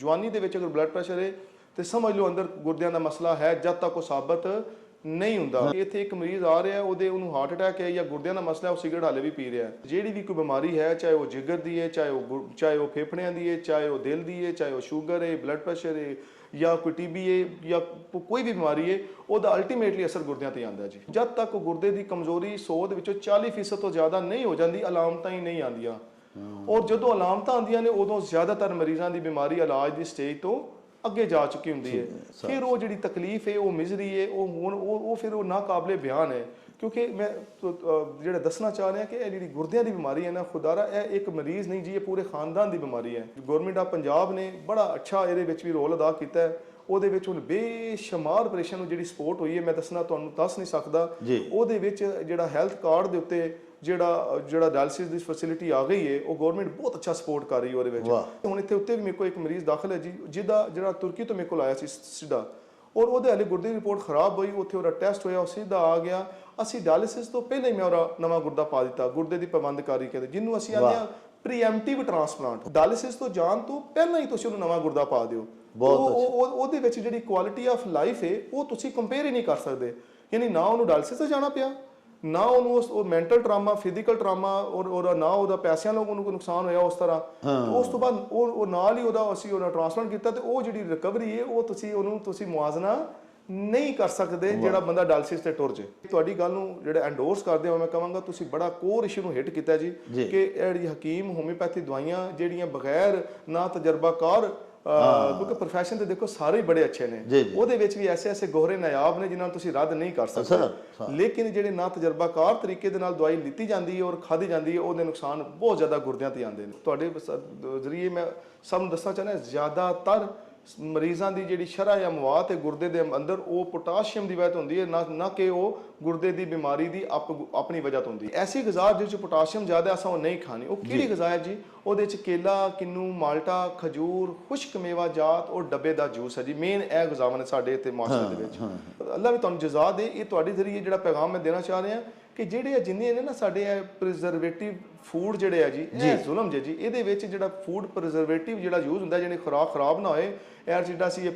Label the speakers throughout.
Speaker 1: ਜਵਾਨੀ ਦੇ ਵਿੱਚ ਅਗਰ ਬਲੱਡ ਪ੍ਰੈਸ਼ਰ ਹੈ ਤੇ ਸਮਝ ਲਓ ਅੰਦਰ ਗੁਰਦਿਆਂ ਦਾ ਮਸਲਾ ਹੈ, ਜਦ ਤੱਕ ਉਹ ਸਾਬਤ ਨਹੀਂ ਹੁੰਦਾ। ਇੱਥੇ ਇੱਕ ਮਰੀਜ਼ ਆ ਰਿਹਾ, ਉਹਨੂੰ ਹਾਰਟ ਅਟੈਕ ਹੈ ਜਾਂ ਗੁਰਦਿਆਂ ਦਾ ਮਸਲਾ, ਉਹ ਸਿਗਰਟ ਹਾਲੇ ਵੀ ਪੀ ਰਿਹਾ। ਜਿਹੜੀ ਵੀ ਕੋਈ ਬਿਮਾਰੀ ਹੈ, ਚਾਹੇ ਉਹ ਜਿਗਰ ਦੀ ਹੈ, ਚਾਹੇ ਉਹ ਫੇਫੜਿਆਂ ਦੀ ਹੈ, ਚਾਹੇ ਉਹ ਦਿਲ ਦੀ ਹੈ, ਚਾਹੇ ਉਹ ਸ਼ੂਗਰ ਹੈ, ਬਲੱਡ ਪ੍ਰੈਸ਼ਰ ਹੈ ਜਾਂ ਕੋਈ TB ਹੈ ਜਾਂ ਕੋਈ ਵੀ ਬਿਮਾਰੀ ਹੈ, ਉਹਦਾ ਅਲਟੀਮੇਟਲੀ ਅਸਰ ਗੁਰਦਿਆਂ ਤੇ ਆਉਂਦਾ ਜੀ। ਜਦ ਤੱਕ ਗੁਰਦੇ ਦੀ ਕਮਜ਼ੋਰੀ 100 ਦੇ ਵਿੱਚੋਂ 40% ਤੋਂ ਜ਼ਿਆਦਾ ਨਹੀਂ ਹੋ ਜਾਂਦੀ, ਅਲਾਮਤਾਂ ਹੀ ਨਹੀਂ ਆਉਂਦੀਆਂ। ਔਰ ਜਦੋਂ ਅਲਾਮਤਾਂ ਆਉਂਦੀਆਂ ਨੇ, ਉਦੋਂ ਜ਼ਿਆਦਾਤਰ ਮਰੀਜ਼ਾਂ ਦੀ ਬਿਮਾਰੀ ਇਲਾਜ ਦੀ ਸਟੇਜ ਤੋਂ ਅੱਗੇ ਜਾ ਚੁੱਕੀ ਹੁੰਦੀ ਹੈ। ਫਿਰ ਉਹ ਜਿਹੜੀ ਤਕਲੀਫ ਹੈ, ਉਹ ਮਿਜ਼ਰੀ ਹੈ, ਉਹ ਫਿਰ ਉਹ ਨਾਕਾਬਲੇ ਬਿਆਨ ਹੈ। ਕਿਉਂਕਿ ਮੈਂ ਜਿਹੜਾ ਦੱਸਣਾ ਚਾਹ ਰਿਹਾ ਕਿ ਇਹ ਜਿਹੜੀ ਗੁਰਦਿਆਂ ਦੀ ਬਿਮਾਰੀ ਹੈ ਨਾ, ਖੁਦਾਰਾ ਇਹ ਇੱਕ ਮਰੀਜ਼ ਨਹੀਂ ਜੀ, ਇਹ ਪੂਰੇ ਖਾਨਦਾਨ ਦੀ ਬਿਮਾਰੀ ਹੈ। ਗਵਰਨਮੈਂਟ ਆਫ ਪੰਜਾਬ ਨੇ ਬੜਾ ਅੱਛਾ ਇਹਦੇ ਵਿੱਚ ਵੀ ਰੋਲ ਅਦਾ ਕੀਤਾ ਹੈ। ਉਹਦੇ ਵਿੱਚ ਹੁਣ ਬੇਸ਼ੁਮਾਰ ਆਪਰੇਸ਼ਨ ਨੂੰ ਜਿਹੜੀ ਸਪੋਰਟ ਹੋਈ ਹੈ, ਮੈਂ ਤੁਹਾਨੂੰ ਦੱਸ ਨਹੀਂ ਸਕਦਾ। ਉਹਦੇ ਵਿੱਚ ਜਿਹੜਾ ਹੈਲਥ ਕਾਰਡ ਦੇ ਉੱਤੇ ਜਿਹੜਾ ਡਾਇਲਿਸਿਸ ਦੀ ਫੈਸਿਲਿਟੀ ਆ ਗਈ ਹੈ, ਉਹ ਗਵਰਨਮੈਂਟ ਬਹੁਤ ਅੱਛਾ ਸਪੋਰਟ ਕਰ ਰਹੀ ਹੈ ਉਹਦੇ ਵਿੱਚ। ਹੁਣ ਇੱਥੇ ਉੱਤੇ ਵੀ ਮੇਰੇ ਕੋਲ ਇੱਕ ਮਰੀਜ਼ ਦਾਖਲ ਹੈ ਜੀ, ਜਿਹੜਾ ਤੁਰਕੀ ਤੋਂ ਮੇਰੇ ਕੋਲ ਆਇਆ ਸੀ ਸਿੱਧਾ, ਔਰ ਉਹਦੇ ਹਾਲੇ ਗੁਰਦੇ ਦੀ ਰਿਪੋਰਟ ਖਰਾਬ ਹੋਈ, ਉੱਥੇ ਉਹਦਾ ਟੈਸਟ ਹੋਇਆ, ਉਹ ਸਿੱਧਾ ਆ ਗਿਆ। ਅਸੀਂ ਡਾਇਲਿਸਿਸ ਤੋਂ ਪਹਿਲਾਂ ਹੀ ਮੈਂ ਉਹਦਾ ਨਵਾਂ ਗੁਰਦਾ ਪਾ ਦਿੱਤਾ, ਗੁਰਦੇ ਦੀ ਪਾਬੰਦਕਾਰੀ ਕਹਿੰਦੇ, ਜਿਹਨੂੰ ਅਸੀਂ ਆਂਦੇ ਹਾਂ ਪ੍ਰੀਐਮਪਟਿਵ ਟ੍ਰਾਂਸਪਲਾਂਟ। ਡਾਇਲਿਸਿਸ ਤੋਂ ਜਾਣ ਤੋਂ ਪਹਿਲਾਂ ਹੀ ਤੁਸੀਂ ਉਹਨੂੰ ਨਵਾਂ ਗੁਰਦਾ ਪਾ ਦਿਓ। ਉਹਦੇ ਵਿੱਚ ਜਿਹੜੀ ਕੁਆਲਿਟੀ ਆਫ ਲਾਈਫ ਹੈ, ਉਹ ਤੁਸੀਂ ਕੰਪੇਅਰ ਹੀ ਨਹੀਂ ਕਰ ਸਕਦੇ। ਯਾਨੀ ਨਾ ਉਹਨੂੰ ਡਾਇਲਿਸਿਸ ਤੇ ਜਾਣਾ ਪਿਆ, ਨਾ ਉਹਨੂੰ ਉਹ ਮੈਂਟਲ ਟਰਾਮਾ, ਫਿਜ਼ੀਕਲ ਟਰਾਮਾ, ਔਰ ਨਾ ਉਹਦਾ ਪੈਸਿਆਂ ਨਾਲ ਉਹਨੂੰ ਨੁਕਸਾਨ ਹੋਇਆ ਉਸ ਤਰ੍ਹਾਂ। ਉਸ ਤੋਂ ਬਾਅਦ ਉਹ ਨਾਲ ਹੀ ਅਸੀਂ ਉਹਦਾ ਟ੍ਰਾਂਸਪਲਾਂਟ ਕੀਤਾ, ਤੇ ਉਹ ਜਿਹੜੀ ਰਿਕਵਰੀ ਹੈ, ਉਹ ਤੁਸੀਂ ਮੁਆਜ਼ਨਾ ਨਹੀਂ ਕਰ ਸਕਦੇ ਜਿਹੜਾ ਬੰਦਾ ਡਾਇਲਿਸਿਸ ਤੇ ਟੁਰ ਜੇ। ਤੁਹਾਡੀ ਗੱਲ ਨੂੰ ਜਿਹੜਾ ਐਂਡੋਰਸ ਕਰਦੇ ਹੋ, ਮੈਂ ਕਹਾਂਗਾ ਤੁਸੀਂ ਬੜਾ ਕੋਰ ਇਸ਼ੂ ਨੂੰ ਹਿੱਟ ਕੀਤਾ ਜੀ, ਕਿ ਇਹ ਜਿਹੜੀ ਹਕੀਮ ਹੋਮਿਓਪੈਥੀ ਦਵਾਈਆਂ ਜਿਹੜੀਆਂ ਬਗੈਰ ਨਾ ਤਜਰਬਾਕਾਰ, ਕਿਉਂਕਿ ਪ੍ਰੋਫੈਸ਼ਨ ਤੇ ਦੇਖੋ ਸਾਰੇ ਹੀ ਬੜੇ ਅੱਛੇ ਨੇ, ਉਹਦੇ ਵਿੱਚ ਵੀ ਐਸੇ ਗੋਹਰੇ ਨਾਇਆਬ ਨੇ ਜਿਨ੍ਹਾਂ ਨੂੰ ਤੁਸੀਂ ਰੱਦ ਨਹੀਂ ਕਰ ਸਕਦੇ। ਲੇਕਿਨ ਜਿਹੜੇ ਨਾ ਤਜਰਬਾਕਾਰ ਤਰੀਕੇ ਦੇ ਨਾਲ ਦਵਾਈ ਲਿੱਤੀ ਜਾਂਦੀ ਹੈ ਔਰ ਖਾਧੀ ਜਾਂਦੀ ਹੈ, ਉਹਦੇ ਨੁਕਸਾਨ ਬਹੁਤ ਜ਼ਿਆਦਾ ਗੁਰਦਿਆਂ ਤੇ ਆਉਂਦੇ ਨੇ। ਤੁਹਾਡੇ ਜ਼ਰੀਏ ਮੈਂ ਸਭ ਨੂੰ ਦੱਸਣਾ ਚਾਹੁੰਦਾ, ਜ਼ਿਆਦਾਤਰ ਮਰੀਜ਼ਾਂ ਦੀ ਜਿਹੜੀ ਸ਼ਰ੍ਹਾ ਜਾਂ ਮਵਾਦ ਹੈ ਗੁਰਦੇ ਦੇ ਅੰਦਰ, ਉਹ ਪੋਟਾਸ਼ੀਅਮ ਦੀ ਵਜ੍ਹਾ ਤੋਂ ਹੁੰਦੀ ਹੈ, ਨਾ ਕਿ ਉਹ ਗੁਰਦੇ ਦੀ ਬਿਮਾਰੀ ਦੀ ਆਪਣੀ ਵਜ੍ਹਾ ਤੋਂ ਹੁੰਦੀ ਹੈ। ਐਸੀ ਗ਼ਜ਼ਾ ਜਿਸ 'ਚ ਪੋਟਾਸ਼ੀਅਮ ਜ਼ਿਆਦਾ, ਅਸਾਂ ਉਹ ਨਹੀਂ ਖਾਣੀ। ਉਹ ਕਿਹੜੀ ਗ਼ਜ਼ਾ ਹੈ ਜੀ? ਉਹਦੇ 'ਚ ਕੇਲਾ, ਕਿੰਨੂ, ਮਾਲਟਾ, ਖਜੂਰ, ਖੁਸ਼ਕ ਮੇਵਾ ਜਾਤ ਔਰ ਡੱਬੇ ਦਾ ਜੂਸ ਹੈ ਜੀ। ਮੇਨ ਇਹ ਗ਼ਜ਼ਾਵਾਂ ਨੇ ਸਾਡੇ ਇੱਥੇ ਮੁਆਸ਼ਰੇ ਦੇ ਵਿੱਚ। ਅੱਲਾ ਵੀ ਤੁਹਾਨੂੰ ਜਜ਼ਾ ਦੇ। ਇਹ ਤੁਹਾਡੇ ਜ਼ਰੀਏ ਜਿਹੜਾ ਪੈਗਾਮ ਮੈਂ ਦੇਣਾ ਚਾਹ ਰਿਹਾ ਕਿ ਜਿਹੜੇ ਜਿੰਨੇ ਨੇ ਨਾ ਸਾਡੇ ਇਹ ਪ੍ਰੀਜ਼ਰਵੇਟਿਵ ਫੂਡ ਜਿਹੜੇ ਆ ਜੀ, ਇਹ ਜ਼ੁਲਮ ਜੀ। ਇਹਦੇ ਵਿੱਚ ਜਿਹੜਾ ਫੂਡ ਪ੍ਰੀਜ਼ਰਵੇਟਿਵ ਜਿਹੜਾ ਯੂਜ਼ ਹੁੰਦਾ, ਜਿਹੜੀ ਖੁਰਾਕ ਖਰਾਬ ਨਾ ਹੋਏ, ਇਹ ਜਿਹੜਾ ਅਸੀਂ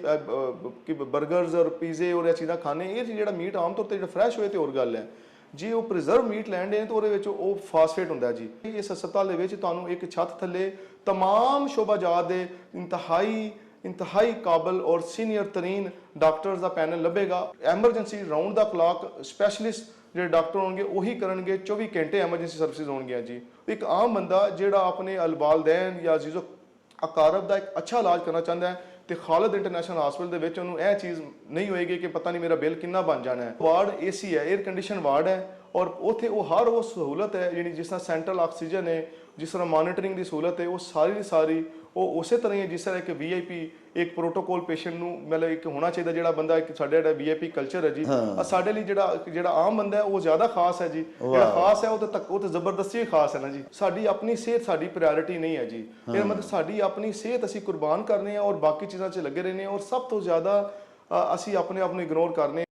Speaker 1: ਬਰਗਰਸ ਔਰ ਪੀਜ਼ੇ ਔਰ ਇਹ ਚੀਜ਼ਾਂ ਖਾਣੇ, ਇਹ ਜਿਹੜਾ ਮੀਟ ਆਮ ਤੌਰ ਤੇ ਜਿਹੜਾ ਫਰੈਸ਼ ਹੋਏ ਤੇ ਹੋਰ ਗੱਲ ਹੈ ਜੀ। ਉਹ ਪ੍ਰੀਜ਼ਰਵ ਮੀਟ ਲੈਣ ਦੇ ਤਾਂ ਉਹਦੇ ਵਿੱਚ ਉਹ ਫਾਸਫੇਟ ਹੁੰਦਾ ਜੀ। ਇਸ ਹਸਪਤਾਲ ਦੇ ਵਿੱਚ ਤੁਹਾਨੂੰ ਇੱਕ ਛੱਤ ਥੱਲੇ तमाम शोबाजात ਦੇ इंतहाई काबल और सीनियर तरीन डॉक्टर्स का पैनल लभेगा। Emergency round the clock specialist जो डॉक्टर होंगे वही करेंगे, 24 घंटे एमरजेंसी सर्विस होंगे जी। एक आम बंदा जो अपने वालदैन या अजीज़ो अकारब का एक अच्छा इलाज करना चाहता है तो खालिद इंटरनेशनल हॉस्पिटल के उन्होंने यह चीज़ नहीं होएगी कि पता नहीं मेरा बिल कितना बन जाना है। वार्ड AC है, एयर कंडीशन वार्ड है, और उत्थे वो हर वो सहूलत है जी, जिस तरह सेंट्रल ऑक्सीजन है, जिस तरह मॉनिटरिंग की सहूलत है, वो सारी की सारी वो उस तरह ही है जिस तरह एक VIP एक प्रोटोकॉल पेशेंट ਨੂੰ मतलब एक होना चाहिए। ਜਿਹੜਾ ਬੰਦਾ ਇੱਕ ਸਾਡੇ ਜਿਹੜਾ VIP ਕਲਚਰ ਹੈ ਜੀ, ਸਾਡੇ ਲਈ ਜਿਹੜਾ ਆਮ ਬੰਦਾ ਹੈ ਉਹ ਜ਼ਿਆਦਾ ਖਾਸ ਹੈ ਜੀ। ਜਿਹੜਾ ਖਾਸ ਹੈ ਉਹ ਤਾਂ ਜ਼ਬਰਦਸਤੀ ਖਾਸ ਹੈ ਨਾ ਜੀ। ਸਾਡੀ ਆਪਣੀ ਸਿਹਤ ਸਾਡੀ ਪ੍ਰਾਇੋਰਟੀ ਨਹੀਂ ਹੈ ਜੀ। ਇਹ ਮਤਲਬ ਸਾਡੀ ਆਪਣੀ ਸਿਹਤ ਅਸੀਂ ਕੁਰਬਾਨ ਕਰਨੇ ਆ ਔਰ ਬਾਕੀ ਚੀਜ਼ਾਂ 'ਚ ਲੱਗੇ ਰਹਿੰਦੇ ਆ, ਔਰ ਸਭ ਤੋਂ ਜ਼ਿਆਦਾ ਅਸੀਂ ਆਪਣੇ ਆਪ ਨੂੰ ਇਗਨੋਰ ਕਰਨੇ।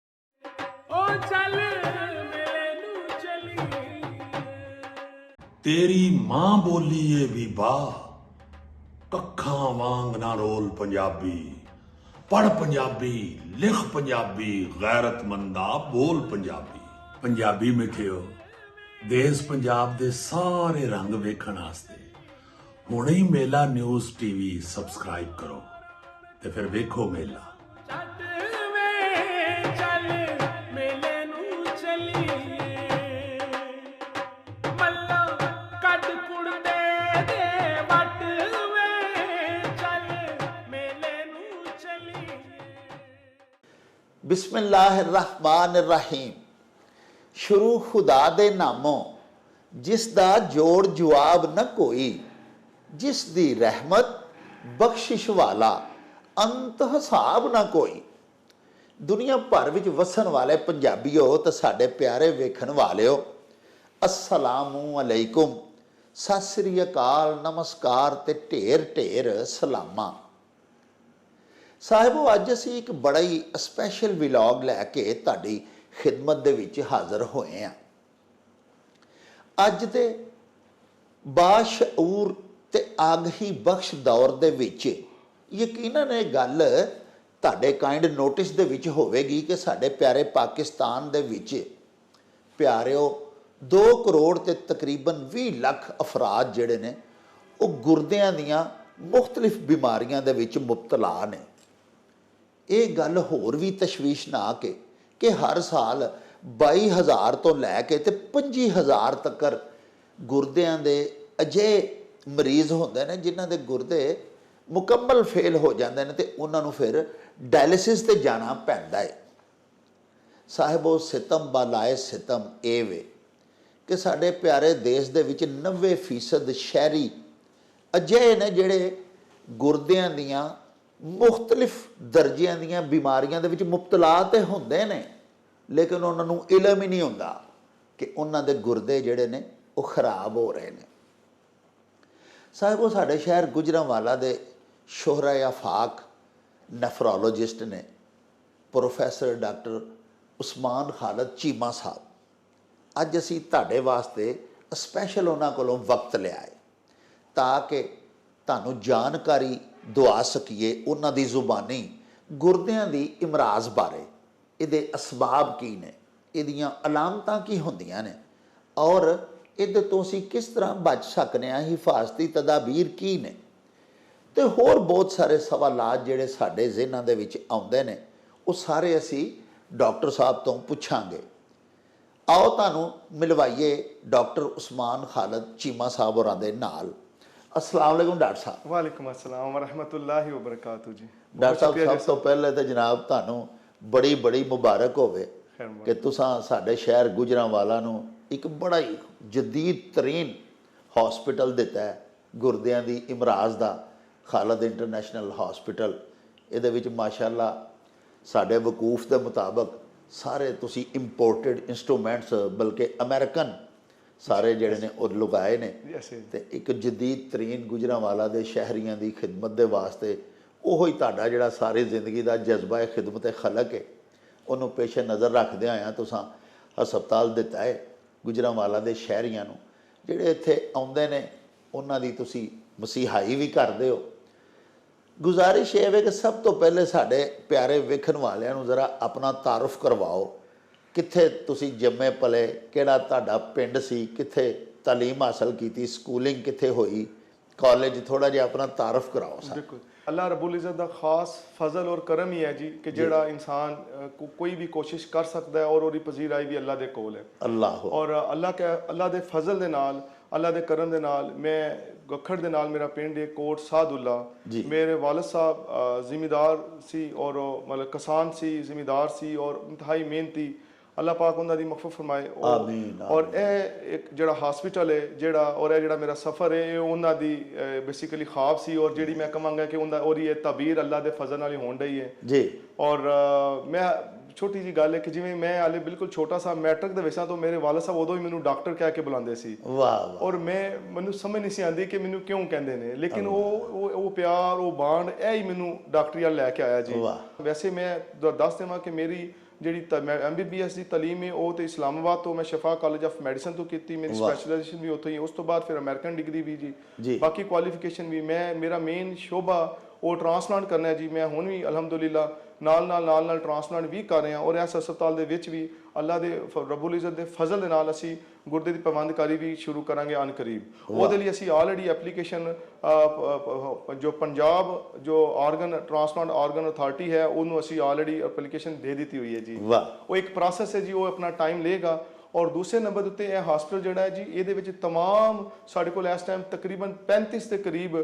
Speaker 2: तेरी मां बोली है भी वाह, कखा वांग ना रोल पंजाबी, पढ़ पंजाबी, लिख पंजाबी, गैरतमंदा बोल पंजाबी। पंजाबी मिठियो देश पंजाब दे सारे रंग वेखण वास्ते हुणे ही मेला न्यूज़ TV सबसक्राइब करो ते फिर वेखो मेला।
Speaker 3: बिस्मिल्लाहिर्रहमानिर्रहीम। शुरू खुदा दे नामों जिस दा जोड़ जवाब न कोई, जिस दी रहमत बख्शिश वाला अंत हिसाब न कोई। दुनिया भर विच वसन वाले पंजाबीओ ते साडे प्यारे वेखण वालिओ, अस्सलामु अलैकुम, सत श्री अकाल, नमस्कार ते ढेर ढेर सलामा। साहिबो अज असी एक बड़ा ही स्पैशल विलॉग लैके तुहाडी खिदमत दे विच हाज़र होए हैं। अज दे बाशऊर ते आगही बख्श दौर दे विच ਯਕੀਨਨ ਇਹ ਗੱਲ ਤੁਹਾਡੇ ਕਾਈਂਡ ਨੋਟਿਸ ਦੇ ਵਿੱਚ ਹੋਵੇਗੀ ਕਿ ਸਾਡੇ ਪਿਆਰੇ ਪਾਕਿਸਤਾਨ ਦੇ ਵਿੱਚ ਪਿਆਰਿਓ 2 ਕਰੋੜ ਤੇ ਤਕਰੀਬਨ 20 ਲੱਖ ਅਫਰਾਦ ਜਿਹੜੇ ਨੇ ਉਹ ਗੁਰਦਿਆਂ ਦੀਆਂ ਮੁxtਲਿਫ ਬਿਮਾਰੀਆਂ ਦੇ ਵਿੱਚ ਮੁਬਤਲਾ ਨੇ। ਇਹ ਗੱਲ ਹੋਰ ਵੀ ਤਸ਼ਵੀਸ਼ਨਾਕ ਹੈ ਕਿ ਹਰ ਸਾਲ 22,000 ਤੋਂ ਲੈ ਕੇ ਤੇ 25,000 ਤੱਕ ਗੁਰਦਿਆਂ ਦੇ ਅਜਿਹੇ ਮਰੀਜ਼ ਹੁੰਦੇ ਨੇ ਜਿਨ੍ਹਾਂ ਦੇ ਗੁਰਦੇ ਮੁਕੰਮਲ ਫੇਲ ਹੋ ਜਾਂਦੇ ਨੇ ਤੇ ਉਹਨਾਂ ਨੂੰ ਫਿਰ ਡਾਇਲਿਸਿਸ ਤੇ ਜਾਣਾ ਪੈਂਦਾ ਹੈ। ਸਾਹਿਬੋ ਸਿਤਮ ਬਾਲਾਏ ਸਿਤਮ ਇਹ ਵੇ ਕਿ ਸਾਡੇ ਪਿਆਰੇ ਦੇਸ਼ ਦੇ ਵਿੱਚ 90% ਸ਼ਹਿਰੀ ਅਜਿਹੇ ਨੇ ਜਿਹੜੇ ਗੁਰਦਿਆਂ ਦੀਆਂ ਮੁxtਲਿਫ ਦਰਜਿਆਂ ਦੀਆਂ ਬਿਮਾਰੀਆਂ ਦੇ ਵਿੱਚ ਮੁਬਤਲਾ ਤੇ ਹੁੰਦੇ ਨੇ, ਲੇਕਿਨ ਉਹਨਾਂ ਨੂੰ ਇਲਮ ਹੀ ਨਹੀਂ ਹੁੰਦਾ ਕਿ ਉਹਨਾਂ ਦੇ ਗੁਰਦੇ ਜਿਹੜੇ ਨੇ ਉਹ ਖਰਾਬ ਹੋ ਰਹੇ ਨੇ। ਸਾਹਿਬੋ ਸਾਡੇ ਸ਼ਹਿਰ ਗੁਜਰਾਂਵਾਲਾ ਦੇ ਸ਼ੋਹਰਾ ਆਫਾਕ ਨੈਫਰੋਲੋਜਿਸਟ ਨੇ ਪ੍ਰੋਫੈਸਰ ਡਾਕਟਰ ਉਸਮਾਨ ਖਾਲਦ ਚੀਮਾ ਸਾਹਿਬ। ਅੱਜ ਅਸੀਂ ਤੁਹਾਡੇ ਵਾਸਤੇ ਸਪੈਸ਼ਲ ਉਹਨਾਂ ਕੋਲੋਂ ਵਕਤ ਲਿਆ ਹੈ ਤਾਂ ਕਿ ਤੁਹਾਨੂੰ ਜਾਣਕਾਰੀ ਦਵਾ ਸਕੀਏ ਉਹਨਾਂ ਦੀ ਜ਼ੁਬਾਨੀ ਗੁਰਦਿਆਂ ਦੀ ਇਮਰਾਜ਼ ਬਾਰੇ, ਇਹਦੇ ਅਸਬਾਬ ਕੀ ਨੇ, ਇਹਦੀਆਂ ਅਲਾਮਤਾਂ ਕੀ ਹੁੰਦੀਆਂ ਨੇ ਔਰ ਇਹਦੇ ਤੋਂ ਅਸੀਂ ਕਿਸ ਤਰ੍ਹਾਂ ਬਚ ਸਕਨੇ ਹਾਂ, ਹਿਫਾਜ਼ਤੀ ਤਦਾਬੀਰ ਕੀ ਨੇ ਤੇ ਹੋਰ ਬਹੁਤ ਸਾਰੇ ਸਵਾਲਾਤ ਜਿਹੜੇ ਸਾਡੇ ਜ਼ਿਹਨਾਂ ਦੇ ਵਿੱਚ ਆਉਂਦੇ ਨੇ ਉਹ ਸਾਰੇ ਅਸੀਂ ਡਾਕਟਰ ਸਾਹਿਬ ਤੋਂ ਪੁੱਛਾਂਗੇ। ਆਓ ਤੁਹਾਨੂੰ ਮਿਲਵਾਈਏ ਡਾਕਟਰ ਉਸਮਾਨ ਖਾਲਦ ਚੀਮਾ ਸਾਹਿਬ ਹੋਰਾਂ ਦੇ ਨਾਲ। अस्सलाम वालेकुम डॉक्टर साहब।
Speaker 1: वालेकुम अस्सलाम व रहमतुल्लाहि व बरकातहू जी।
Speaker 3: डॉक्टर साहब सब तो पहले तो जनाब ਤੁਹਾਨੂੰ ਬੜੀ ਬੜੀ ਮੁਬਾਰਕ ਹੋਵੇ ਕਿ ਤੁਸੀਂ ਸਾਡੇ ਸ਼ਹਿਰ ਗੁਜਰਾਂਵਾਲਾ ਨੂੰ ਇੱਕ ਬੜਾ ਹੀ ਜਦੀਦ ਤਰੀਨ ਹਸਪੀਟਲ ਦਿੱਤਾ ਹੈ ਗੁਰਦਿਆਂ ਦੀ ਇਮਰਾਜ਼ ਦਾ, ਖਾਲਦ ਇੰਟਰਨੈਸ਼ਨਲ ਹਸਪੀਟਲ। ਇਹਦੇ ਵਿੱਚ ਮਾਸ਼ਾਅੱਲਾ ਸਾਡੇ ਵਕੂਫ ਦੇ ਮੁਤਾਬਕ ਸਾਰੇ ਤੁਸੀਂ ਇੰਪੋਰਟਡ ਇੰਸਟਰੂਮੈਂਟਸ ਬਲਕਿ ਅਮਰੀਕਨ ਸਾਰੇ ਜਿਹੜੇ ਨੇ ਉਹ ਲਗਾਏ ਨੇ ਤੇ ਇੱਕ ਜਦੀਦ ਤਰੀਨ ਗੁਜਰਾਂਵਾਲਾ ਦੇ ਸ਼ਹਿਰੀਆਂ ਦੀ ਖਿਦਮਤ ਦੇ ਵਾਸਤੇ ਉਹੀ ਤੁਹਾਡਾ ਜਿਹੜਾ ਸਾਰੀ ਜ਼ਿੰਦਗੀ ਦਾ ਜਜ਼ਬਾ ਹੈ ਖਿਦਮਤ ਖਲਕ ਹੈ ਉਹਨੂੰ ਪੇਸ਼ ਨਜ਼ਰ ਰੱਖਦੇ ਆਇਆ ਤੁਸੀਂ ਹਸਪਤਾਲ ਦਿੱਤਾ ਹੈ ਗੁਜਰਾਂਵਾਲਾ ਦੇ ਸ਼ਹਿਰੀਆਂ ਨੂੰ ਜਿਹੜੇ ਇੱਥੇ ਆਉਂਦੇ ਨੇ ਉਹਨਾਂ ਦੀ ਤੁਸੀਂ ਮਸੀਹਾਈ ਵੀ ਕਰਦੇ ਹੋ। ਗੁਜ਼ਾਰਿਸ਼ ਇਹ ਹੈ ਕਿ ਸਭ ਤੋਂ ਪਹਿਲੇ ਸਾਡੇ ਪਿਆਰੇ ਵੇਖਣ ਵਾਲਿਆਂ ਨੂੰ ਜ਼ਰਾ ਆਪਣਾ ਤਾਰਫ ਕਰਵਾਓ, ਕਿੱਥੇ ਤੁਸੀਂ ਜੰਮੇ ਪਲੇ, ਕਿਹੜਾ ਤੁਹਾਡਾ ਪਿੰਡ ਸੀ, ਕਿੱਥੇ ਤਾਲੀਮ ਹਾਸਲ ਕੀਤੀ, ਸਕੂਲਿੰਗ ਕਿੱਥੇ ਹੋਈ, ਕਾਲਜ, ਥੋੜਾ ਜਿਹਾ ਆਪਣਾ ਤਾਰਫ ਕਰਾਓ।
Speaker 1: ਬਿਲਕੁਲ ਅੱਲਾਹ ਰਬੁਲ ਇੱਜ਼ਤ ਦਾ ਖਾਸ ਫਜ਼ਲ ਔਰ ਕਰਮ ਹੀ ਹੈ ਜੀ ਕਿ ਜਿਹੜਾ ਇਨਸਾਨ ਕੋਈ ਵੀ ਕੋਸ਼ਿਸ਼ ਕਰ ਸਕਦਾ ਹੈ ਔਰ ਉਹਦੀ ਪਜ਼ੀਰਾਈ ਵੀ ਅੱਲਾਹ ਦੇ ਕੋਲ ਹੈ। ਅੱਲਾਹ ਔਰ ਅੱਲਾਹ ਦੇ ਫਜ਼ਲ ਦੇ ਨਾਲ, ਅੱਲਾਹ ਦੇ ਕਰਮ ਦੇ ਨਾਲ ਮੈਂ ਗੱਖੜ ਦੇ ਨਾਲ ਮੇਰਾ ਪਿੰਡ ਹੈ ਕੋਟ ਸਾਦੁੱਲਾ। ਮੇਰੇ ਵਾਲਿਦ ਸਾਹਿਬ ਜ਼ਿਮੀਦਾਰ ਸੀ ਔਰ ਮਤਲਬ ਕਿਸਾਨ ਸੀ, ਜ਼ਿਮੀਦਾਰ ਸੀ ਔਰ ਇੰਤਹਾਈ ਮਿਹਨਤੀ। ਅੱਲਾਹ ਪਾਕ ਉਹਨਾਂ ਦੀ ਮਗਫਰਤ ਫਰਮਾਏ। ਔਰ ਇਹ ਇੱਕ ਜਿਹੜਾ ਹਸਪੀਟਲ ਹੈ ਜਿਹੜਾ ਔਰ ਇਹ ਜਿਹੜਾ ਮੇਰਾ ਸਫ਼ਰ ਹੈ ਇਹ ਉਹਨਾਂ ਦੀ ਬੇਸਿਕਲੀ ਖਾਬ ਸੀ ਔਰ ਜਿਹੜੀ ਮੈਂ ਕਹਾਂਗਾ ਕਿ ਉਹਦੀ ਇਹ ਤਾਬੀਰ ਅੱਲਾਹ ਦੇ ਫਜ਼ਲ ਨਾਲ ਹੀ ਹੋਣ ਰਹੀ ਹੈ ਜੀ। ਔਰ ਮੈਂ ਛੋਟੀ ਜੀ ਗੱਲ ਹੈ ਕਿ ਜਿਵੇਂ ਮੈਂ ਹਾਲੇ ਬਿਲਕੁਲ ਛੋਟਾ ਸਾ ਮੈਟ੍ਰਿਕ ਦੇ ਵਿਸ਼ਾ ਤੋਂ ਮੇਰੇ ਵਾਲਿਦ ਸਾਹਿਬ ਉਦੋਂ ਹੀ ਮੈਨੂੰ ਡਾਕਟਰ ਕਹਿ ਕੇ ਬੁਲਾਉਂਦੇ ਸੀ। ਵਾਹ। ਔਰ ਮੈਨੂੰ ਸਮਝ ਨਹੀਂ ਸੀ ਆਉਂਦੀ ਕਿ ਮੈਨੂੰ ਕਿਉਂ ਕਹਿੰਦੇ ਨੇ, ਲੇਕਿਨ ਉਹ ਪਿਆਰ, ਉਹ ਬਾਂਡ ਇਹ ਹੀ ਮੈਨੂੰ ਡਾਕਟਰੀ ਵੱਲ ਲੈ ਕੇ ਆਇਆ ਜੀ। ਵੈਸੇ ਮੈਂ ਦੱਸ ਦੇਵਾਂ ਕਿ ਮੇਰੀ ਜਿਹੜੀ MBBS ਦੀ ਤਾਲੀਮ ਹੈ ਉਹ ਤੇ ਇਸਲਾਮਾਬਾਦ ਤੋਂ ਮੈਂ ਸ਼ਫਾ ਕਾਲਜ ਆਫ ਮੈਡੀਸਨ ਤੋਂ ਕੀਤੀ, ਮੇਰੀ ਸਪੈਸ਼ਲਾਈਜੇਸ਼ਨ ਵੀ ਉੱਥੇ ਹੀ। ਉਸ ਤੋਂ ਬਾਅਦ ਫਿਰ ਅਮਰੀਕਨ ਡਿਗਰੀ ਵੀ ਜੀ, ਬਾਕੀ ਕੁਆਲੀਫਿਕੇਸ਼ਨ ਵੀ। ਮੇਰਾ ਮੇਨ ਸ਼ੋਭਾ ਉਹ ਟ੍ਰਾਂਸਪਲਾਂਟ ਕਰਨਾ ਹੈ ਜੀ। ਮੈਂ ਹੁਣ ਵੀ ਅਲਹਮਦੁਲਿਲਾ ਨਾਲ ਟ੍ਰਾਂਸਪਲਾਂਟ ਵੀ ਕਰ ਰਹੇ ਹਾਂ ਔਰ ਇਸ ਹਸਪਤਾਲ ਦੇ ਵਿੱਚ ਵੀ ਅੱਲਾਹ ਦੇ ਰੱਬੁਲ ਇੱਜ਼ਤ ਦੇ ਫਜ਼ਲ ਦੇ ਨਾਲ ਅਸੀਂ ਗੁਰਦੇ ਦੀ ਪਾਬੰਦਕਾਰੀ ਵੀ ਸ਼ੁਰੂ ਕਰਾਂਗੇ ਅਨ ਕਰੀਬ। ਉਹਦੇ ਲਈ ਅਸੀਂ ਆਲਰੇਡੀ ਐਪਲੀਕੇਸ਼ਨ ਜੋ ਪੰਜਾਬ ਜੋ ਆਰਗਨ ਟ੍ਰਾਂਸਪਲਾਂਟ ਆਰਗਨ ਅਥਾਰਟੀ ਹੈ ਉਹਨੂੰ ਅਸੀਂ ਆਲਰੇਡੀ ਐਪਲੀਕੇਸ਼ਨ ਦੇ ਦਿੱਤੀ ਹੋਈ ਹੈ ਜੀ। ਉਹ ਇੱਕ ਪ੍ਰੋਸੈਸ ਹੈ ਜੀ, ਉਹ ਆਪਣਾ ਟਾਈਮ ਲਏਗਾ। ਔਰ ਦੂਸਰੇ ਨੰਬਰ ਦੇ ਉੱਤੇ ਇਹ ਹਸਪਤਾਲ ਜਿਹੜਾ ਹੈ ਜੀ ਇਹਦੇ ਵਿੱਚ ਤਮਾਮ ਸਾਡੇ ਕੋਲ ਇਸ ਟਾਈਮ ਤਕਰੀਬਨ 35 ਦੇ ਕਰੀਬ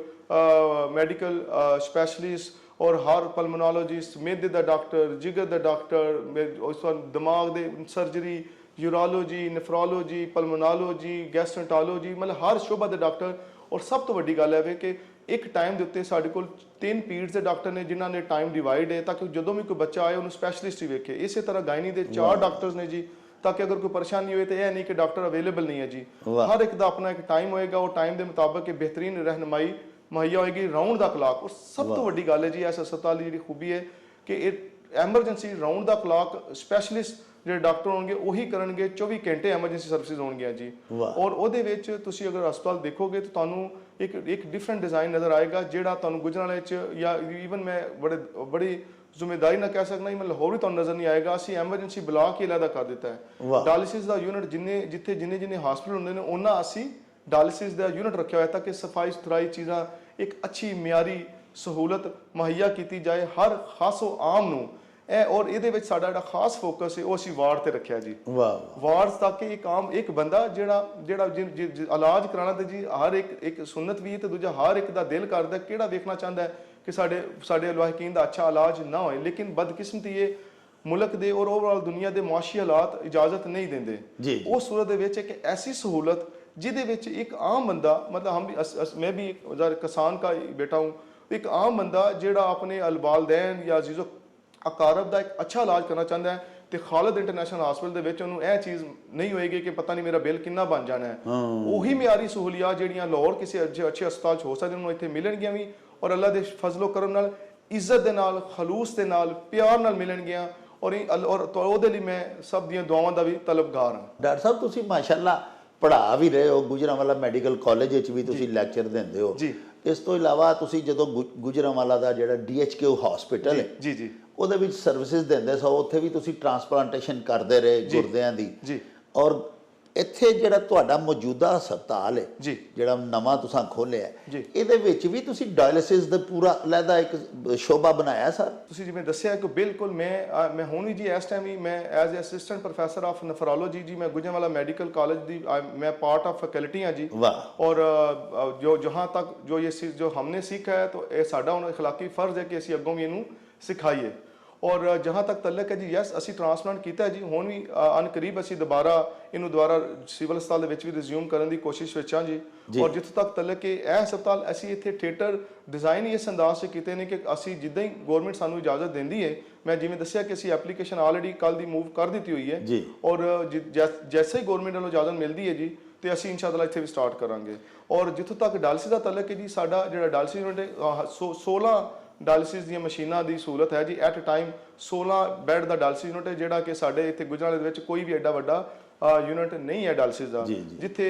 Speaker 1: ਮੈਡੀਕਲ ਸਪੈਸ਼ਲਿਸਟ ਔਰ ਹਰ ਪਲਮੋਨੋਲੋਜਿਸਟ, ਮਿਹਦੇ ਦਾ ਡਾਕਟਰ, ਜਿਗਰ ਦਾ ਡਾਕਟਰ, ਉਸ ਤੋਂ ਦਿਮਾਗ ਦੇ ਸਰਜਰੀ, ਯੂਰੋਲੋਜੀ, ਨੈਫਰੋਲੋਜੀ, ਪਲਮੋਨੋਲੋਜੀ, ਗੈਸਟ੍ਰੋਐਂਟਰੋਲੋਜੀ, ਮਤਲਬ ਹਰ ਸ਼ੋਭਾ ਦੇ ਡਾਕਟਰ। ਔਰ ਸਭ ਤੋਂ ਵੱਡੀ ਗੱਲ ਹੈ ਕਿ ਇੱਕ ਟਾਈਮ ਦੇ ਉੱਤੇ ਸਾਡੇ ਕੋਲ 3 ਪੀਰੀਅਡਸ ਦੇ ਡਾਕਟਰ ਨੇ ਜਿਨ੍ਹਾਂ ਨੇ ਟਾਈਮ ਡਿਵਾਈਡ ਹੈ ਤਾਂ ਕਿ ਜਦੋਂ ਵੀ ਕੋਈ ਬੱਚਾ ਆਏ ਉਹਨੂੰ ਸਪੈਸ਼ਲਿਸਟ ਹੀ ਵੇਖੇ। ਇਸੇ ਤਰ੍ਹਾਂ ਗਾਇਨੀ ਦੇ 4 ਡਾਕਟਰਸ ਨੇ ਜੀ ਤਾਂ ਕਿ ਅਗਰ ਕੋਈ ਪਰੇਸ਼ਾਨੀ ਹੋਏ ਤਾਂ ਇਹ ਨਹੀਂ ਕਿ ਡਾਕਟਰ ਅਵੇਲੇਬਲ ਨਹੀਂ ਹੈ ਜੀ। ਹਰ ਇੱਕ ਦਾ ਆਪਣਾ ਇੱਕ ਟਾਈਮ ਹੋਏਗਾ, ਉਹ ਟਾਈਮ ਦੇ ਮੁਤਾਬਕ ਇਹ ਬਿਹਤਰੀਨ ਰਹਿਨਮਾਈ ਮੁਹੱਈਆ ਹੋਏਗੀ। ਰਾਉਂਡ ਦਾ ਕਲਾਕ। ਔਰ ਸਭ ਤੋਂ ਵੱਡੀ ਗੱਲ ਹੈ ਜੀ ਇਸ ਹਸਪਤਾਲ ਦੀ ਜਿਹੜੀ ਖੂਬੀ ਹੈ ਕਿ ਇਹ ਐਮਰਜੈਂਸੀ ਰਾਉਂਡ ਦਾ ਕਲਾਕ ਸਪੈਸ਼ਲਿਸਟ ਜਿਹੜੇ ਡਾਕਟਰ ਹੋਣਗੇ ਉਹੀ ਕਰਨਗੇ। 24 ਘੰਟੇ ਐਮਰਜੈਂਸੀ ਸਰਵਿਸਿਜ਼ ਹੋਣਗੀਆਂ ਜੀ। ਔਰ ਉਹਦੇ ਵਿੱਚ ਤੁਸੀਂ ਅਗਰ ਹਸਪਤਾਲ ਦੇਖੋਗੇ ਤਾਂ ਤੁਹਾਨੂੰ ਇੱਕ ਡਿਫਰੈਂਟ ਡਿਜ਼ਾਈਨ ਨਜ਼ਰ ਆਏਗਾ ਜਿਹੜਾ ਤੁਹਾਨੂੰ ਗੁਜਰਾਂਵਾਲੇ 'ਚ ਜਾਂ ਈਵਨ ਮੈਂ ਬੜੀ ਜ਼ਿੰਮੇਦਾਰੀ ਨਾਲ ਕਹਿ ਸਕਦਾ ਮੈਂ ਲਾਹੌਰ ਵੀ ਤੁਹਾਨੂੰ ਨਜ਼ਰ ਨਹੀਂ ਆਏਗਾ। ਅਸੀਂ ਐਮਰਜੈਂਸੀ ਬਲਾਕ ਹੀ ਅਲੱਗਾ ਕਰ ਦਿੱਤਾ ਹੈ। ਡਾਇਲਿਸਿਸ ਦਾ ਯੂਨਿਟ ਜਿੰਨੇ ਹਸਪੀਟਲ ਹੁੰਦੇ ਨੇ ਉਹਨਾਂ ਅਸੀਂ ਡਾਇਲਿਸਿਸ ਦਾ ਯੂਨਿਟ ਰੱਖਿਆ ਹੋਇਆ ਤਾਂ ਕਿ ਸਫਾਈ ਸੁਥਰਾਈ ਚੀਜ਼ਾਂ ਇੱਕ ਅੱਛੀ ਮਿਆਰੀ ਸਹੂਲਤ ਮੁਹੱਈਆ ਕੀਤੀ ਜਾਏ ਹਰ ਖਾਸੋ ਆਮ ਨੂੰ। ਔਰ ਇਹਦੇ ਵਿੱਚ ਸਾਡਾ ਜਿਹੜਾ ਖਾਸ ਫੋਕਸ ਹੈ ਉਹ ਅਸੀਂ ਵਾਰਡ ਤੇ ਰੱਖਿਆ ਜੀ। ਵਾਰਡ ਤੱਕ ਕਿ ਇੱਕ ਬੰਦਾ ਜਿਹੜਾ ਇਲਾਜ ਕਰਾਉਣਾ ਤੇ ਜੀ ਹਰ ਇੱਕ ਸੁਨਨਤ ਵੀ ਹੈ ਤੇ ਦੂਜਾ ਹਰ ਇੱਕ ਦਾ ਦਿਲ ਕਰਦਾ ਕਿਹੜਾ ਵੇਖਣਾ ਚਾਹੁੰਦਾ ਹੈ ਕਿ ਸਾਡੇ ਲਾਇਕੀਨ ਦਾ ਅੱਛਾ ਇਲਾਜ ਨਾ ਹੋਏ। ਲੇਕਿਨ ਬਦਕਿਸਮਤੀ ਇਹ ਮੁਲਕ ਦੇ ਔਰ ਓਵਰਆਲ ਦੁਨੀਆ ਦੇ ਮੁਆਸ਼ੀ ਹਾਲਾਤ ਇਜਾਜ਼ਤ ਨਹੀਂ ਦਿੰਦੇ। ਉਸ ਸੂਰਤ ਦੇ ਵਿੱਚ ਇੱਕ ਐਸੀ ਸਹੂਲਤ ਜਿਹਦੇ ਵਿੱਚ ਇੱਕ ਆਮ ਬੰਦਾ मतलब मैं भी एक किसान का बेटा हूँ, एक आम बंदा ਜਿਹੜਾ ਆਪਣੇ ਵਾਲदैन ਜਾਂ ਅਜ਼ੀਜ਼ੋ ਅਕਾਰਬ ਦਾ ਇੱਕ ਅੱਛਾ ਇਲਾਜ ਕਰਨਾ ਚਾਹੁੰਦਾ ਹੈ ਤੇ ਖਾਲਦ ਇੰਟਰਨੈਸ਼ਨਲ ਹਸਪੀਟਲ ਦੇ ਵਿੱਚ ਉਹਨੂੰ ਇਹ ਚੀਜ਼ ਨਹੀਂ ਹੋਏਗੀ ਕਿ ਪਤਾ ਨਹੀਂ ਮੇਰਾ ਬਿੱਲ ਕਿੰਨਾ ਬਣ ਜਾਣਾ ਹੈ। ਉਹੀ ਮਿਆਰੀ ਸਹੂਲੀਅਤ ਜਿਹੜੀਆਂ ਲਾਹੌਰ ਕਿਸੇ ਅੱਛੇ ਹਸਪਤਾਲ 'ਚ ਹੋ ਸਕਦੀਆਂ ਉਹਨੂੰ ਇੱਥੇ ਮਿਲਣਗੀਆਂ ਵੀ ਔਰ ਅੱਲਾ ਦੇ ਫਜ਼ਲੋ ਕਰਮ ਨਾਲ ਇੱਜ਼ਤ ਦੇ ਨਾਲ ਖਲੂਸ ਦੇ ਨਾਲ ਪਿਆਰ ਨਾਲ ਮਿਲਣਗੀਆਂ ਔਰ ਉਹਦੇ ਲਈ ਮੈਂ ਸਭ ਦੀਆਂ ਦੁਆਵਾਂ ਦਾ ਵੀ ਤਲਬਗਾਰ ਹਾਂ।
Speaker 3: ਡਾਕਟਰ ਸਾਹਿਬ ਤੁਸੀਂ ਮਾਸ਼ਾਅੱਲਾ ਪੜ੍ਹਾ ਵੀ ਰਹੇ ਹੋ, ਗੁਜਰਾਂਵਾਲਾ ਮੈਡੀਕਲ ਕਾਲਜ ਵਿੱਚ ਵੀ ਤੁਸੀਂ ਲੈਕਚਰ ਦਿੰਦੇ ਹੋ ਜੀ। ਇਸ ਤੋਂ ਇਲਾਵਾ ਤੁਸੀਂ ਜਦੋਂ ਗੁਜਰਾਂਵਾਲਾ ਦਾ ਜਿਹੜਾ DHQ ਹਸਪੀਟਲ ਹੈ
Speaker 1: ਜੀ
Speaker 3: ਉਹਦੇ ਵਿੱਚ ਸਰਵਿਸਿਜ਼ ਦਿੰਦੇ ਸੋ ਉੱਥੇ ਵੀ ਤੁਸੀਂ ਟ੍ਰਾਂਸਪਲਾਂਟੇਸ਼ਨ ਕਰਦੇ ਰਹੇ ਗੁਰਦਿਆਂ ਦੀ
Speaker 1: ਜੀ।
Speaker 3: ਔਰ ਇੱਥੇ ਜਿਹੜਾ ਤੁਹਾਡਾ ਮੌਜੂਦਾ ਹਸਪਤਾਲ ਹੈ ਜਿਹੜਾ ਨਵਾਂ ਤੁਸੀਂ ਖੋਲ੍ਹਿਆ ਇਹਦੇ ਵਿੱਚ ਵੀ ਤੁਸੀਂ ਡਾਇਲਿਸਿਸ ਦਾ ਪੂਰਾ ਅਲੱਗਾ ਇੱਕ ਸ਼ੋਭਾ ਬਣਾਇਆ ਸਰ।
Speaker 1: ਤੁਸੀਂ ਜਿਵੇਂ ਦੱਸਿਆ ਕਿ ਬਿਲਕੁਲ ਮੈਂ ਹੁਣ ਵੀ ਜੀ ਇਸ ਟਾਈਮ ਹੀ ਮੈਂ ਐਜ਼ ਅਸਿਸਟੈਂਟ ਪ੍ਰੋਫੈਸਰ ਆਫ ਨਫਰੋਲੋਜੀ ਜੀ मैं गुजरांवाला मेडिकल कॉलेज दी मैं पार्ट ऑफ फैकल्टी हाँ जी। और जो जहाँ तक जो हमने सीखा है तो ये साडा हुण इखलाकी फर्ज है कि असीं अग्गों भी इहनूं सिखाईए। और जहाँ तक तल्लक है जी यस असी ट्रांसप्लांट किया जी हुण भी अनकरीब असी दुबारा सिविल हस्पताल भी रिज्यूम करने की कोशिश विच हाँ जी। और जितों तक तल्लक कि यह हस्पताल असी इत्थे थिएटर डिज़ाइन ही इस अंदाज से किए हैं कि असी जिद्दां ही गौरमेंट सानू इजाजत देंदी है मैं जिवें दस्सिया कि असी एप्लीकेशन ऑलरेडी कल दी मूव कर दी हुई है और जैसे ही गौरमेंट वालों इजाजत मिलती है जी तो असी इंशाअल्लाह इत्थे भी स्टार्ट करांगे। और जितों तक डायलिसिस का तल्लक है जी साडा जिहड़ा डायलिसिस यूनिट है 16 डायलिसिस ਦੀਆਂ ਮਸ਼ੀਨਾਂ ਦੀ ਸਹੂਲਤ ਹੈ ਜੀ। At time 16 bed the dialysis unit ਹੈ ਜਿਹੜਾ ਕਿ ਸਾਡੇ ਇੱਥੇ ਗੁਜਰਾਂਵਾਲੇ ਦੇ ਵਿੱਚ ਕੋਈ ਵੀ ਐਡਾ ਵੱਡਾ ਯੂਨਿਟ ਨਹੀਂ ਹੈ ਡਾਇਲਿਸਿਸ ਦਾ। ਜਿੱਥੇ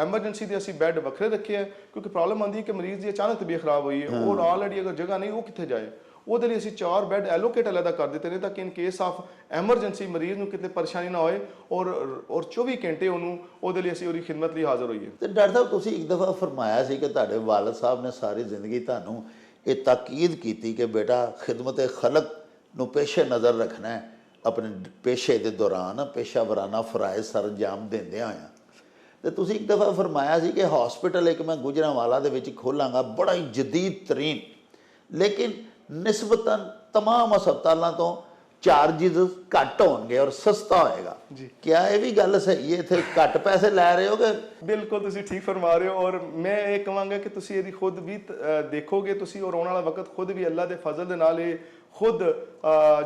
Speaker 1: ਐਮਰਜੈਂਸੀ ਦੇ ਅਸੀਂ ਬੈੱਡ ਵੱਖਰੇ ਰੱਖੇ ਹੈ ਕਿਉਂਕਿ ਪ੍ਰੋਬਲਮ ਆਉਂਦੀ ਹੈ ਕਿ ਮਰੀਜ਼ ਦੀ ਅਚਾਨਕ ਤਬੀਅਤ ਖਰਾਬ ਹੋਈ ਹੈ ਔਰ ਆਲਰੇਡੀ ਅਗਰ ਜਗ੍ਹਾ ਨਹੀਂ ਉਹ ਕਿੱਥੇ ਜਾਏ ਉਹਦੇ ਲਈ ਅਸੀਂ 4 ਬੈੱਡ ਐਲੋਕੇਟ ਅਲੱਗਾ ਕਰ ਦਿੱਤੇ ਨੇ ਤਾਂ ਕਿ ਇਨ ਕੇਸ ਆਫ ਐਮਰਜੈਂਸੀ ਮਰੀਜ਼ ਨੂੰ ਕਿਤੇ ਪਰੇਸ਼ਾਨੀ ਨਾ ਹੋਏ ਔਰ 24 ਘੰਟੇ ਉਹਦੇ ਲਈ ਅਸੀਂ ਉਹਦੀ ਖਿਦਮਤ ਲਈ ਹਾਜ਼ਰ ਹੋਈਏ।
Speaker 3: ਤੇ ਡਾਕਟਰ ਸਾਹਿਬ ਤੁਸੀਂ ਇੱਕ ਦਫਾ ਫਰਮਾਇਆ ਸੀ ਕਿ ਤੁਹਾਡੇ ਵਾਲਦ ਸਾਹਿਬ ਨੇ ਸਾਰੀ ਜ਼ਿੰਦਗੀ ਤੁਹਾਨੂੰ ਇਹ ਤਾਕੀਦ ਕੀਤੀ ਕਿ ਬੇਟਾ ਖਿਦਮਤ ਖਲਕ ਨੂੰ ਪੇਸ਼ੇ ਨਜ਼ਰ ਰੱਖਣਾ ਹੈ ਆਪਣੇ ਪੇਸ਼ੇ ਦੇ ਦੌਰਾਨ ਪੇਸ਼ਾਵਰਾਨਾ ਫਰਾਇਜ਼ ਸਰ ਅੰਜਾਮ ਦਿੰਦਿਆਂ ਹੋਇਆ। ਤੇ ਤੁਸੀਂ ਇੱਕ ਦਫਾ ਫਰਮਾਇਆ ਸੀ ਕਿ ਹਸਪੀਟਲ ਇੱਕ ਮੈਂ ਗੁਜਰਾਂਵਾਲਾ ਦੇ ਵਿੱਚ ਖੋਲਾਂਗਾ ਬੜਾ ਹੀ ਜਦੀਦ ਤਰੀਨ ਲੇਕਿਨ ਨਿਸਬਤਨ तमाम ਹਸਪਤਾਲਾਂ ਤੋਂ ਚਾਰਜਿਸ ਘੱਟ ਹੋਣਗੇ ਔਰ ਸਸਤਾ ਹੋਏਗਾ ਜੀ। क्या ਇਹ ਵੀ ਗੱਲ ਸਹੀ ਹੈ ਇੱਥੇ ਘੱਟ ਪੈਸੇ ਲੈ ਰਹੇ ਹੋ ਕਿ?
Speaker 1: ਬਿਲਕੁਲ ਤੁਸੀਂ ਠੀਕ ਫਰਮਾ ਰਹੇ ਹੋ ਔਰ ਮੈਂ ਇਹ ਕਹਾਂਗਾ ਕਿ ਤੁਸੀਂ ਇਹਦੀ ਖੁਦ ਵੀ ਦੇਖੋਗੇ ਤੁਸੀਂ ਔਰ ਆਉਣ ਵਾਲਾ ਵਕਤ ਖੁਦ ਵੀ ਅੱਲਾ ਦੇ ਫਜ਼ਲ ਦੇ ਨਾਲ ਇਹ ਖੁਦ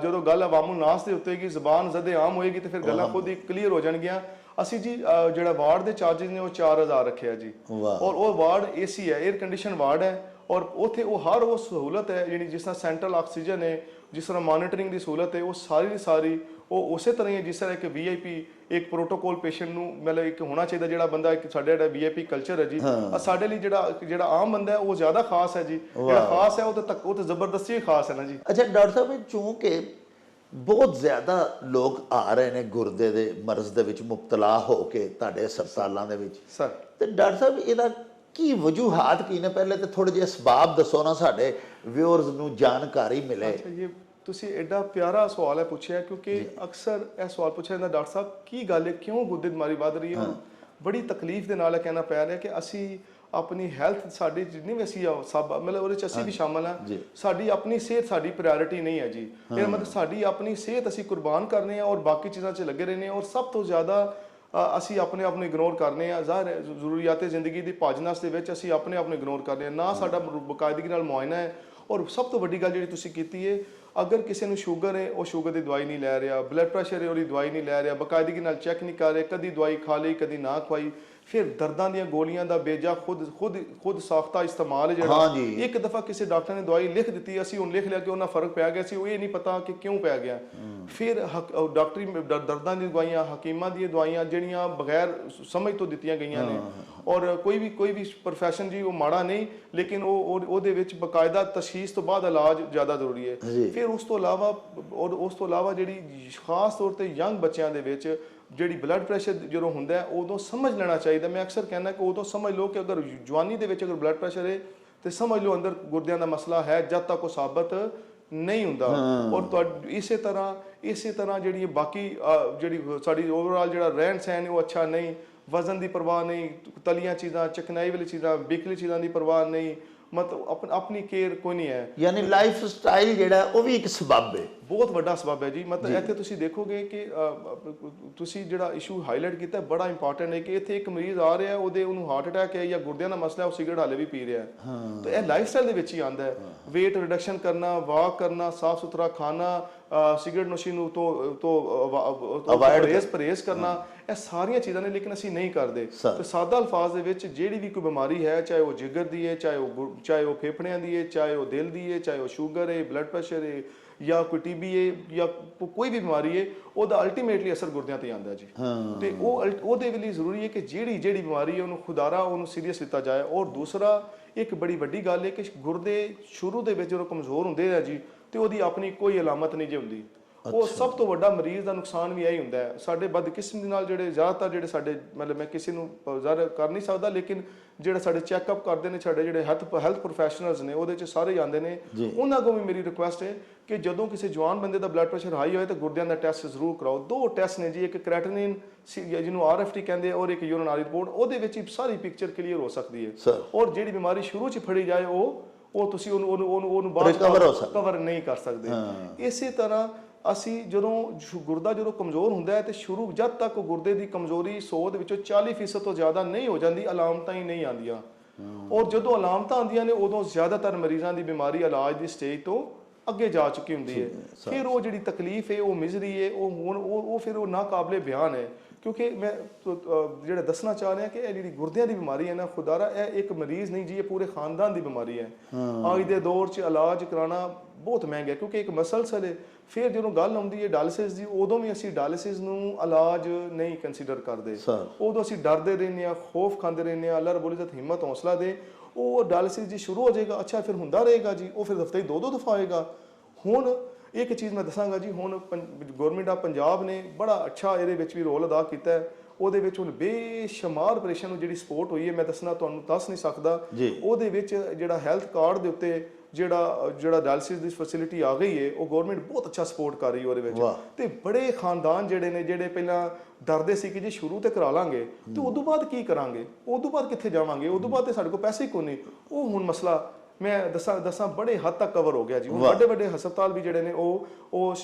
Speaker 1: ਜਦੋਂ ਗੱਲ ਅਵਾਮੁਲ ਨਾਸ ਦੇ ਉੱਤੇ ਹੋਏਗੀ ਜ਼ਬਾਨ ਜ਼ਦੇ ਆਮ ਹੋਏਗੀ ਤੇ ਫਿਰ ਗੱਲਾਂ ਖੁਦ ਹੀ ਕਲੀਅਰ ਹੋ ਜਾਣਗੀਆਂ। ਅਸੀਂ ਜੀ ਜਿਹੜਾ ਵਾਰਡ ਦੇ ਚਾਰजेस ਨੇ ਉਹ 4000 ਰੱਖਿਆ ਜੀ ਔਰ ਉਹ ਵਾਰਡ AC ਹੈ 에ਅਰ ਕੰਡੀਸ਼ਨ ਵਾਰਡ ਹੈ ਔਰ ਉੱਥੇ ਉਹ ਹਰ ਉਹ ਸਹੂਲਤ ਹੈ ਜਿਹੜੀ ਜਿਸ ਤਰ੍ਹਾਂ ਸੈਂਟਰਲ ਆਕਸੀਜਨ ਹੈ ਜਿਸ ਤਰ੍ਹਾਂ ਮੋਨੀਟਰਿੰਗ ਦੀ ਸਹੂਲਤ ਹੈ ਉਹ ਸਾਰੀ ਦੀ ਸਾਰੀ ਉਹ ਉਸੇ ਤਰ੍ਹਾਂ ਹੀ ਹੈ ਜਿਸ ਤਰ੍ਹਾਂ ਇੱਕ VIP ਇੱਕ ਪ੍ਰੋਟੋਕੋਲ ਪੇਸ਼ੈਂਟ ਨੂੰ ਮਤਲਬ ਇੱਕ ਹੋਣਾ ਚਾਹੀਦਾ ਜਿਹੜਾ ਬੰਦਾ ਇੱਕ ਸਾਡੇ ਜਿਹੜਾ VIP ਕਲਚਰ ਹੈ ਜੀ ਸਾਡੇ ਲਈ ਜਿਹੜਾ ਆਮ ਬੰਦਾ ਹੈ ਉਹ ਜ਼ਿਆਦਾ ਖਾਸ ਹੈ ਜੀ। ਜਿਹੜਾ ਖਾਸ ਹੈ ਉਹ ਤਾਂ ਜ਼ਬਰਦਸਤੀ ਖਾਸ ਹੈ ਨਾ ਜੀ।
Speaker 3: ਅੱਛਾ ਡਾਕਟਰ ਸਾਹਿਬ ਚੂੰਕਿ ਬਹੁਤ ਜ਼ਿਆਦਾ ਲੋਕ ਆ ਰਹੇ ਨੇ ਗੁਰਦੇ ਦੇ ਮਰਜ਼ ਦੇ ਵਿੱਚ ਮੁਬਤਲਾ ਹੋ ਕੇ ਤੁਹਾਡੇ ਹਸਪਤਾਲਾਂ ਦੇ ਵਿੱਚ
Speaker 1: ਸਰ
Speaker 3: ਤੇ ਡਾਕਟਰ ਸਾਹਿਬ ਇਹਦਾ ਕੀ ਵਜੂਹਾਤ ਕੀ ਨੇ ਪਹਿਲੇ ਤੇ ਥੋੜੇ ਜਿਹੇ ਅਸਬਾਬ ਦੱਸੋ ਨਾ ਸਾਡੇ ਵਿਊਅਰਸ ਨੂੰ ਜਾਣਕਾਰੀ ਮਿਲੇ।
Speaker 1: ਅੱਛਾ ਇਹ ਤੁਸੀਂ ਐਡਾ ਪਿਆਰਾ ਸਵਾਲ ਹੈ ਪੁੱਛਿਆ ਕਿਉਂਕਿ ਅਕਸਰ ਇਹ ਸਵਾਲ ਪੁੱਛਿਆ ਜਾਂਦਾ ਡਾਕਟਰ ਸਾਹਿਬ ਕੀ ਗੱਲ ਹੈ ਕਿਉਂ ਗੁਰਦੇ ਦੀ ਬਿਮਾਰੀ ਵੱਧ ਰਹੀ ਹੈ। ਬੜੀ ਤਕਲੀਫ ਦੇ ਨਾਲ ਇਹ ਕਹਿਣਾ ਪੈ ਰਿਹਾ ਕਿ ਅਸੀਂ ਆਪਣੀ ਹੈਲਥ ਸਾਡੀ ਜਿੰਨੀ ਵੀ ਅਸੀਂ ਸਭ ਮਤਲਬ ਉਹਦੇ 'ਚ ਅਸੀਂ ਵੀ ਸ਼ਾਮਲ ਹਾਂ ਸਾਡੀ ਆਪਣੀ ਸਿਹਤ ਸਾਡੀ ਪ੍ਰਾਇੋਰਟੀ ਨਹੀਂ ਹੈ ਜੀ। ਇਹ ਮਤਲਬ ਸਾਡੀ ਆਪਣੀ ਸਿਹਤ ਅਸੀਂ ਕੁਰਬਾਨ ਕਰਨੇ ਆ ਔਰ ਬਾਕੀ ਚੀਜ਼ਾਂ 'ਚ ਲੱਗੇ ਰਹਿੰਦੇ ਔਰ ਸਭ ਤੋਂ ਜ਼ਿਆਦਾ ਅਸੀਂ ਆਪਣੇ ਆਪ ਨੂੰ ਇਗਨੋਰ ਕਰਨੇ ਆ। ਜ਼ਾਹਿਰ ਹੈ ਜ਼ਰੂਰੀਆਤ ਜ਼ਿੰਦਗੀ ਦੀ ਭੱਜ-ਨੱਸ ਦੇ ਵਿੱਚ ਅਸੀਂ ਆਪਣੇ ਆਪ ਨੂੰ ਇਗਨੋਰ ਕਰਦੇ ਹਾਂ ਨਾ ਸਾਡਾ ਬਕਾਇਦਗੀ ਨਾਲ ਮੁਆਇਨਾ ਹੈ। ਔਰ ਸਭ ਤੋਂ ਵੱਡੀ ਗੱਲ ਜਿਹੜੀ ਤੁਸੀਂ ਕੀਤੀ ਹੈ ਅਗਰ ਕਿਸੇ ਨੂੰ ਸ਼ੂਗਰ ਹੈ ਉਹ ਸ਼ੂਗਰ ਦੀ ਦਵਾਈ ਨਹੀਂ ਲੈ ਰਿਹਾ ਬਲੱਡ ਪ੍ਰੈਸ਼ਰ ਹੈ ਉਹਦੀ ਦਵਾਈ ਨਹੀਂ ਲੈ ਰਿਹਾ ਬਕਾਇਦਗੀ ਨਾਲ ਚੈੱਕ ਨਹੀਂ ਕਰ ਰਿਹਾ ਕਦੀ ਦਵਾਈ ਖਾ ਲਈ ਕਦੀ ਨਾ ਖਵਾਈ ਫਿਰ ਦਰਦਾਂ ਦੀਆਂ ਗੋਲੀਆਂ ਦਾ ਬੇਜਾ ਖੁਦ ਸਾਖਤਾ ਇਸਤੇਮਾਲ ਜਿਹੜਾ
Speaker 3: ਹਾਂਜੀ।
Speaker 1: ਇੱਕ ਦਫਾ ਕਿਸੇ ਡਾਕਟਰ ਨੇ ਦਵਾਈ ਲਿਖ ਦਿੱਤੀ, ਅਸੀਂ ਹੁਣ ਲਿਖ ਲਿਆ ਕਿ ਉਹਨਾਂ ਫਰਕ ਪੈ ਗਿਆ ਸੀ, ਉਹ ਇਹ ਨਹੀਂ ਪਤਾ ਕਿ ਕਿਉਂ ਪੈ ਗਿਆ। ਫਿਰ ਡਾਕਟਰੀ ਦਰਦਾਂ ਦੀ ਦਵਾਈਆਂ, ਹਕੀਮਾਂ ਦੀਆਂ ਦਵਾਈਆਂ ਜਿਹੜੀਆਂ ਬਗੈਰ ਸਮਝ ਤੋਂ ਦਿੱਤੀਆਂ ਗਈਆਂ ਨੇ। ਔਰ ਕੋਈ ਵੀ ਪ੍ਰੋਫੈਸ਼ਨ ਜੀ ਉਹ ਮਾੜਾ ਨਹੀਂ, ਲੇਕਿਨ ਉਹਦੇ ਵਿੱਚ ਬਕਾਇਦਾ ਤਸ਼ਖੀਸ ਤੋਂ ਬਾਅਦ ਇਲਾਜ ਜ਼ਿਆਦਾ ਜ਼ਰੂਰੀ ਹੈ। ਫਿਰ ਉਸ ਤੋਂ ਇਲਾਵਾ ਜਿਹੜੀ ਖਾਸ ਤੌਰ ਤੇ ਯੰਗ ਬੱਚਿਆਂ ਦੇ ਵਿੱਚ ਜਿਹੜੀ ਬਲੱਡ ਪ੍ਰੈਸ਼ਰ ਜਦੋਂ ਹੁੰਦਾ ਉਦੋਂ ਸਮਝ ਲੈਣਾ ਚਾਹੀਦਾ। ਮੈਂ ਅਕਸਰ ਕਹਿੰਦਾ ਕਿ ਉਦੋਂ ਸਮਝ ਲਓ ਕਿ ਅਗਰ ਜਵਾਨੀ ਦੇ ਵਿੱਚ ਅਗਰ ਬਲੱਡ ਪ੍ਰੈਸ਼ਰ ਹੈ ਤੇ ਸਮਝ ਲਓ ਅੰਦਰ ਗੁਰਦਿਆਂ ਦਾ ਮਸਲਾ ਹੈ, ਜਦ ਤੱਕ ਉਹ ਸਾਬਤ ਨਹੀਂ ਹੁੰਦਾ। ਔਰ ਇਸੇ ਤਰ੍ਹਾਂ ਜਿਹੜੀ ਬਾਕੀ ਜਿਹੜੀ ਸਾਡੀ ਓਵਰਆਲ ਜਿਹੜਾ ਰਹਿਣ ਸਹਿਣ ਉਹ ਅੱਛਾ ਨਹੀਂ, ਵਜ਼ਨ ਦੀ ਪਰਵਾਹ ਨਹੀਂ, ਤਲੀਆਂ ਚੀਜ਼ਾਂ, ਚਕਨਾਈ ਵਾਲੀ ਚੀਜ਼ਾਂ, ਬਿਕਲੀ ਚੀਜ਼ਾਂ ਦੀ ਪਰਵਾਹ ਨਹੀਂ, ਮਤਲਬ ਆਪਣੀ ਕੇਅਰ ਕੋਈ ਨਹੀਂ ਹੈ।
Speaker 3: ਯਾਨੀ ਲਾਈਫ ਸਟਾਈਲ ਜਿਹੜਾ ਉਹ ਵੀ ਇੱਕ ਸਬਬ ਹੈ,
Speaker 1: ਬਹੁਤ ਵੱਡਾ ਸਬਬ ਹੈ ਜੀ। ਮਤਲਬ ਇੱਥੇ ਤੁਸੀਂ ਦੇਖੋਗੇ ਕਿ ਤੁਸੀਂ ਜਿਹੜਾ ਇਸ਼ੂ ਹਾਈਲਾਈਟ ਕੀਤਾ ਬੜਾ ਇੰਪੋਰਟੈਂਟ ਹੈ ਕਿ ਇੱਥੇ ਇੱਕ ਮਰੀਜ਼ ਆ ਰਿਹਾ, ਉਹਨੂੰ ਹਾਰਟ ਅਟੈਕ ਹੈ ਜਾਂ ਗੁਰਦਿਆਂ ਦਾ ਮਸਲਾ, ਉਹ ਸਿਗਰਟ ਹਾਲੇ ਵੀ ਪੀ ਰਿਹਾ ਹੈ। ਤਾਂ ਇਹ ਲਾਈਫ ਸਟਾਈਲ ਦੇ ਵਿੱਚ ਹੀ ਆਉਂਦਾ ਹੈ। weight ਰਿਡਕਸ਼ਨ ਕਰਨਾ, ਵਾਕ ਕਰਨਾ, ਸਾਫ ਸੁਥਰਾ ਖਾਣਾ, ਸਿਗਰਟ ਨੋਸ਼ੀ ਨੂੰ ਤੋਂ ਪਰਹੇਜ਼ ਕਰਨਾ, ਇਹ ਸਾਰੀਆਂ ਚੀਜ਼ਾਂ ਨੇ, ਲੇਕਿਨ ਅਸੀਂ ਨਹੀਂ ਕਰਦੇ। ਤੇ ਸਾਦਾ ਅਲਫਾਜ਼ ਦੇ ਵਿੱਚ ਜਿਹੜੀ ਵੀ ਕੋਈ ਬਿਮਾਰੀ ਹੈ, ਚਾਹੇ ਉਹ ਜਿਗਰ ਦੀ ਹੈ, ਚਾਹੇ ਉਹ ਫੇਫੜਿਆਂ ਦੀ ਹੈ, ਚਾਹੇ ਉਹ ਦਿਲ ਦੀ ਹੈ, ਚਾਹੇ ਉਹ ਸ਼ੂਗਰ ਹੈ, ਬਲੱਡ ਪ੍ਰੈਸ਼ਰ ਹੈ, ਜਾਂ ਕੋਈ TB ਹੈ, ਜਾਂ ਕੋਈ ਵੀ ਬਿਮਾਰੀ ਹੈ, ਉਹਦਾ ਅਲਟੀਮੇਟਲੀ ਅਸਰ ਗੁਰਦਿਆਂ ਤੇ ਆਉਂਦਾ ਜੀ। ਤੇ ਉਹਦੇ ਲਈ ਜ਼ਰੂਰੀ ਹੈ ਕਿ ਜਿਹੜੀ ਬਿਮਾਰੀ ਹੈ ਉਹਨੂੰ ਖੁਦਾਰਾ ਉਹਨੂੰ ਸੀਰੀਅਸ ਲਿੱਤਾ ਜਾਏ। ਔਰ ਦੂਸਰਾ ਇੱਕ ਬੜੀ ਵੱਡੀ ਗੱਲ ਹੈ ਕਿ ਗੁਰਦੇ ਸ਼ੁਰੂ ਦੇ ਵਿੱਚ ਜਦੋਂ ਕਮਜ਼ੋਰ ਹੁੰਦੇ ਆ ਜੀ, ਤੇ ਉਹਦੀ ਆਪਣੀ ਕੋਈ ਅਲਾਮਤ ਨਹੀਂ ਜੇ ਹੁੰਦੀ। ਉਹ ਸਭ ਤੋਂ ਵੱਡਾ ਮਰੀਜ਼ ਦਾ ਨੁਕਸਾਨ ਵੀ ਇਹੀ ਹੁੰਦਾ ਹੈ। ਸਾਡੇ ਬਦਕਿਸਮਤੀ ਨਾਲ ਜਿਹੜੇ ਜ਼ਿਆਦਾਤਰ ਜਿਹੜੇ ਸਾਡੇ ਮਤਲਬ ਮੈਂ ਕਿਸੇ ਨੂੰ ਜ਼ਾਹਿਰ ਕਰ ਨਹੀਂ ਸਕਦਾ, ਲੇਕਿਨ ਜਿਹੜੇ ਸਾਡੇ ਚੈੱਕਅਪ ਕਰਦੇ ਨੇ, ਸਾਡੇ ਜਿਹੜੇ ਹੈਲਥ ਪ੍ਰੋਫੈਸ਼ਨਲਸ ਨੇ, ਉਹਦੇ 'ਚ ਸਾਰੇ ਆਉਂਦੇ ਨੇ। ਉਹਨਾਂ ਕੋਲ ਵੀ ਮੇਰੀ ਰਿਕੁਐਸਟ ਹੈ ਕਿ ਜਦੋਂ ਕਿਸੇ ਜਵਾਨ ਬੰਦੇ ਦਾ ਬਲੱਡ ਪ੍ਰੈਸ਼ਰ ਹਾਈ ਹੋਏ ਤਾਂ ਗੁਰਦਿਆਂ ਦਾ ਟੈਸਟ ਜ਼ਰੂਰ ਕਰਾਓ। 2 ਟੈਸਟ ਨੇ ਜੀ, ਇੱਕ ਕ੍ਰੈਟਿਨਿਨ ਜਿਹਨੂੰ RFT ਕਹਿੰਦੇ ਔਰ ਇੱਕ ਯੂਰਿਨਰੀ ਰਿਪੋਰਟ। ਉਹਦੇ ਵਿੱਚ ਹੀ ਸਾਰੀ ਪਿਕਚਰ ਕਲੀਅਰ ਹੋ ਸਕਦੀ ਹੈ। ਔਰ ਜਿਹੜੀ ਬਿਮਾਰੀ ਸ਼ੁਰੂ 'ਚ ਫੜੀ ਜਾਏ ਉਹ ਤੁਸੀਂ ਉਹਨੂੰ ਬਾਅਦ ਕਵਰ ਨਹੀਂ ਕਰ ਸਕਦੇ। ਇਸੇ ਤਰ੍ਹਾਂ ਅਸੀਂ ਜਦੋਂ ਕਮਜ਼ੋਰ ਹੁੰਦਾ ਹੈ ਤੇ ਜਦ ਤੱਕ ਗੁਰਦੇ ਦੀ ਕਮਜ਼ੋਰੀ 100 ਦੇ ਵਿੱਚੋਂ 40% ਤੋਂ ਜ਼ਿਆਦਾ ਨਹੀਂ ਹੋ ਜਾਂਦੀ, ਅਲਾਮਤਾਂ ਹੀ ਨਹੀਂ ਆਉਂਦੀਆਂ। ਔਰ ਜਦੋਂ ਅਲਾਮਤਾਂ ਆਉਂਦੀਆਂ ਨੇ ਉਦੋਂ ਜ਼ਿਆਦਾਤਰ ਮਰੀਜ਼ਾਂ ਦੀ ਬਿਮਾਰੀ ਇਲਾਜ ਦੀ ਸਟੇਜ ਤੋਂ ਅੱਗੇ ਜਾ ਚੁੱਕੀ ਹੁੰਦੀ ਹੈ। ਫਿਰ ਉਹ ਜਿਹੜੀ ਤਕਲੀਫ ਹੈ, ਉਹ ਮਿਜ਼ਰੀ ਹੈ, ਉਹ ਫਿਰ ਉਹ ਨਾਕਾਬਲੇ ਬਿਆਨ ਹੈ। ਕਿਉਂਕਿ ਮੈਂ ਜਿਹੜਾ ਦੱਸਣਾ ਚਾਹ ਰਿਹਾ ਕਿ ਇਹ ਜਿਹੜੀ ਗੁਰਦਿਆਂ ਦੀ ਬਿਮਾਰੀ ਹੈ ਨਾ, ਖੁਦਾਰਾ ਇਹ ਇੱਕ ਮਰੀਜ਼ ਨਹੀਂ ਜੀ, ਇਹ ਪੂਰੇ ਖਾਨਦਾਨ ਦੀ ਬਿਮਾਰੀ ਹੈ। ਅੱਜ ਦੇ ਦੌਰ 'ਚ ਇਲਾਜ ਕਰਾਉਣਾ ਬਹੁਤ ਮਹਿੰਗਾ ਹੈ, ਕਿਉਂਕਿ ਇੱਕ ਮਸਲਸਲ ਹੈ। ਫਿਰ ਜਦੋਂ ਗੱਲ ਆਉਂਦੀ ਹੈ ਡਾਇਲਿਸਿਸ ਦੀ, ਉਦੋਂ ਵੀ ਅਸੀਂ ਡਾਇਲਿਸਿਸ ਨੂੰ ਇਲਾਜ ਨਹੀਂ ਕੰਸੀਡਰ ਕਰਦੇ। ਉਦੋਂ ਅਸੀਂ ਡਰਦੇ ਰਹਿੰਦੇ ਹਾਂ, ਖੌਫ ਖਾਂਦੇ ਰਹਿੰਦੇ ਹਾਂ। ਅੱਲਾਹ ਰੱਬੁਲ ਇੱਜ਼ਤ ਹਿੰਮਤ ਹੌਸਲਾ ਦੇ, ਉਹ ਡਾਇਲਿਸਿਸ ਜੀ ਸ਼ੁਰੂ ਹੋ ਜਾਏਗਾ, ਅੱਛਾ ਫਿਰ ਹੁੰਦਾ ਰਹੇਗਾ ਜੀ, ਉਹ ਫਿਰ ਹਫ਼ਤੇ 2 ਦਫਾ ਹੋਏਗਾ। ਹੁਣ ਇੱਕ ਚੀਜ਼ ਮੈਂ ਦੱਸਾਂਗਾ ਜੀ, ਹੁਣ ਗਵਰਨਮੈਂਟ ਆਫ ਪੰਜਾਬ ਨੇ ਬੜਾ ਅੱਛਾ ਇਹਦੇ ਵਿੱਚ ਵੀ ਰੋਲ ਅਦਾ ਕੀਤਾ ਹੈ। ਉਹਦੇ ਵਿੱਚ ਹੁਣ ਬੇਸ਼ੁਮਾਰ ਆਪਰੇਸ਼ਨ ਨੂੰ ਜਿਹੜੀ ਸਪੋਰਟ ਹੋਈ ਹੈ, ਮੈਂ ਤੁਹਾਨੂੰ ਦੱਸ ਨਹੀਂ ਸਕਦਾ। ਉਹਦੇ ਵਿੱਚ ਜਿਹੜਾ ਹੈਲਥ ਕਾਰਡ ਦੇ ਉੱਤੇ ਜਿਹੜਾ ਡਾਇਲਿਸਿਸ ਦੀ ਫੈਸਿਲਿਟੀ ਆ ਗਈ ਹੈ, ਉਹ ਗਵਰਨਮੈਂਟ ਬਹੁਤ ਅੱਛਾ ਸਪੋਰਟ ਕਰ ਰਹੀ ਹੈ ਉਹਦੇ ਵਿੱਚ। ਤੇ ਬੜੇ ਖਾਨਦਾਨ ਜਿਹੜੇ ਪਹਿਲਾਂ ਡਰਦੇ ਸੀ ਕਿ ਜੀ ਸ਼ੁਰੂ ਤੇ ਕਰਾ ਲਾਂਗੇ ਤੇ ਉਦੋਂ ਬਾਅਦ ਕੀ ਕਰਾਂਗੇ, ਉਦੋਂ ਬਾਅਦ ਕਿੱਥੇ ਜਾਵਾਂਗੇ, ਉਦੋਂ ਬਾਅਦ ਤੇ ਸਾਡੇ ਕੋਲ ਪੈਸੇ ਕੋਈ ਨਹੀਂ, ਉਹ ਹੁਣ ਮਸਲਾ ਮੈਂ ਦੱਸਾਂ ਬੜੇ ਹੱਦ ਤੱਕ ਕਵਰ ਹੋ ਗਿਆ ਜੀ। ਵੱਡੇ ਹਸਪਤਾਲ ਵੀ ਜਿਹੜੇ ਨੇ ਉਹ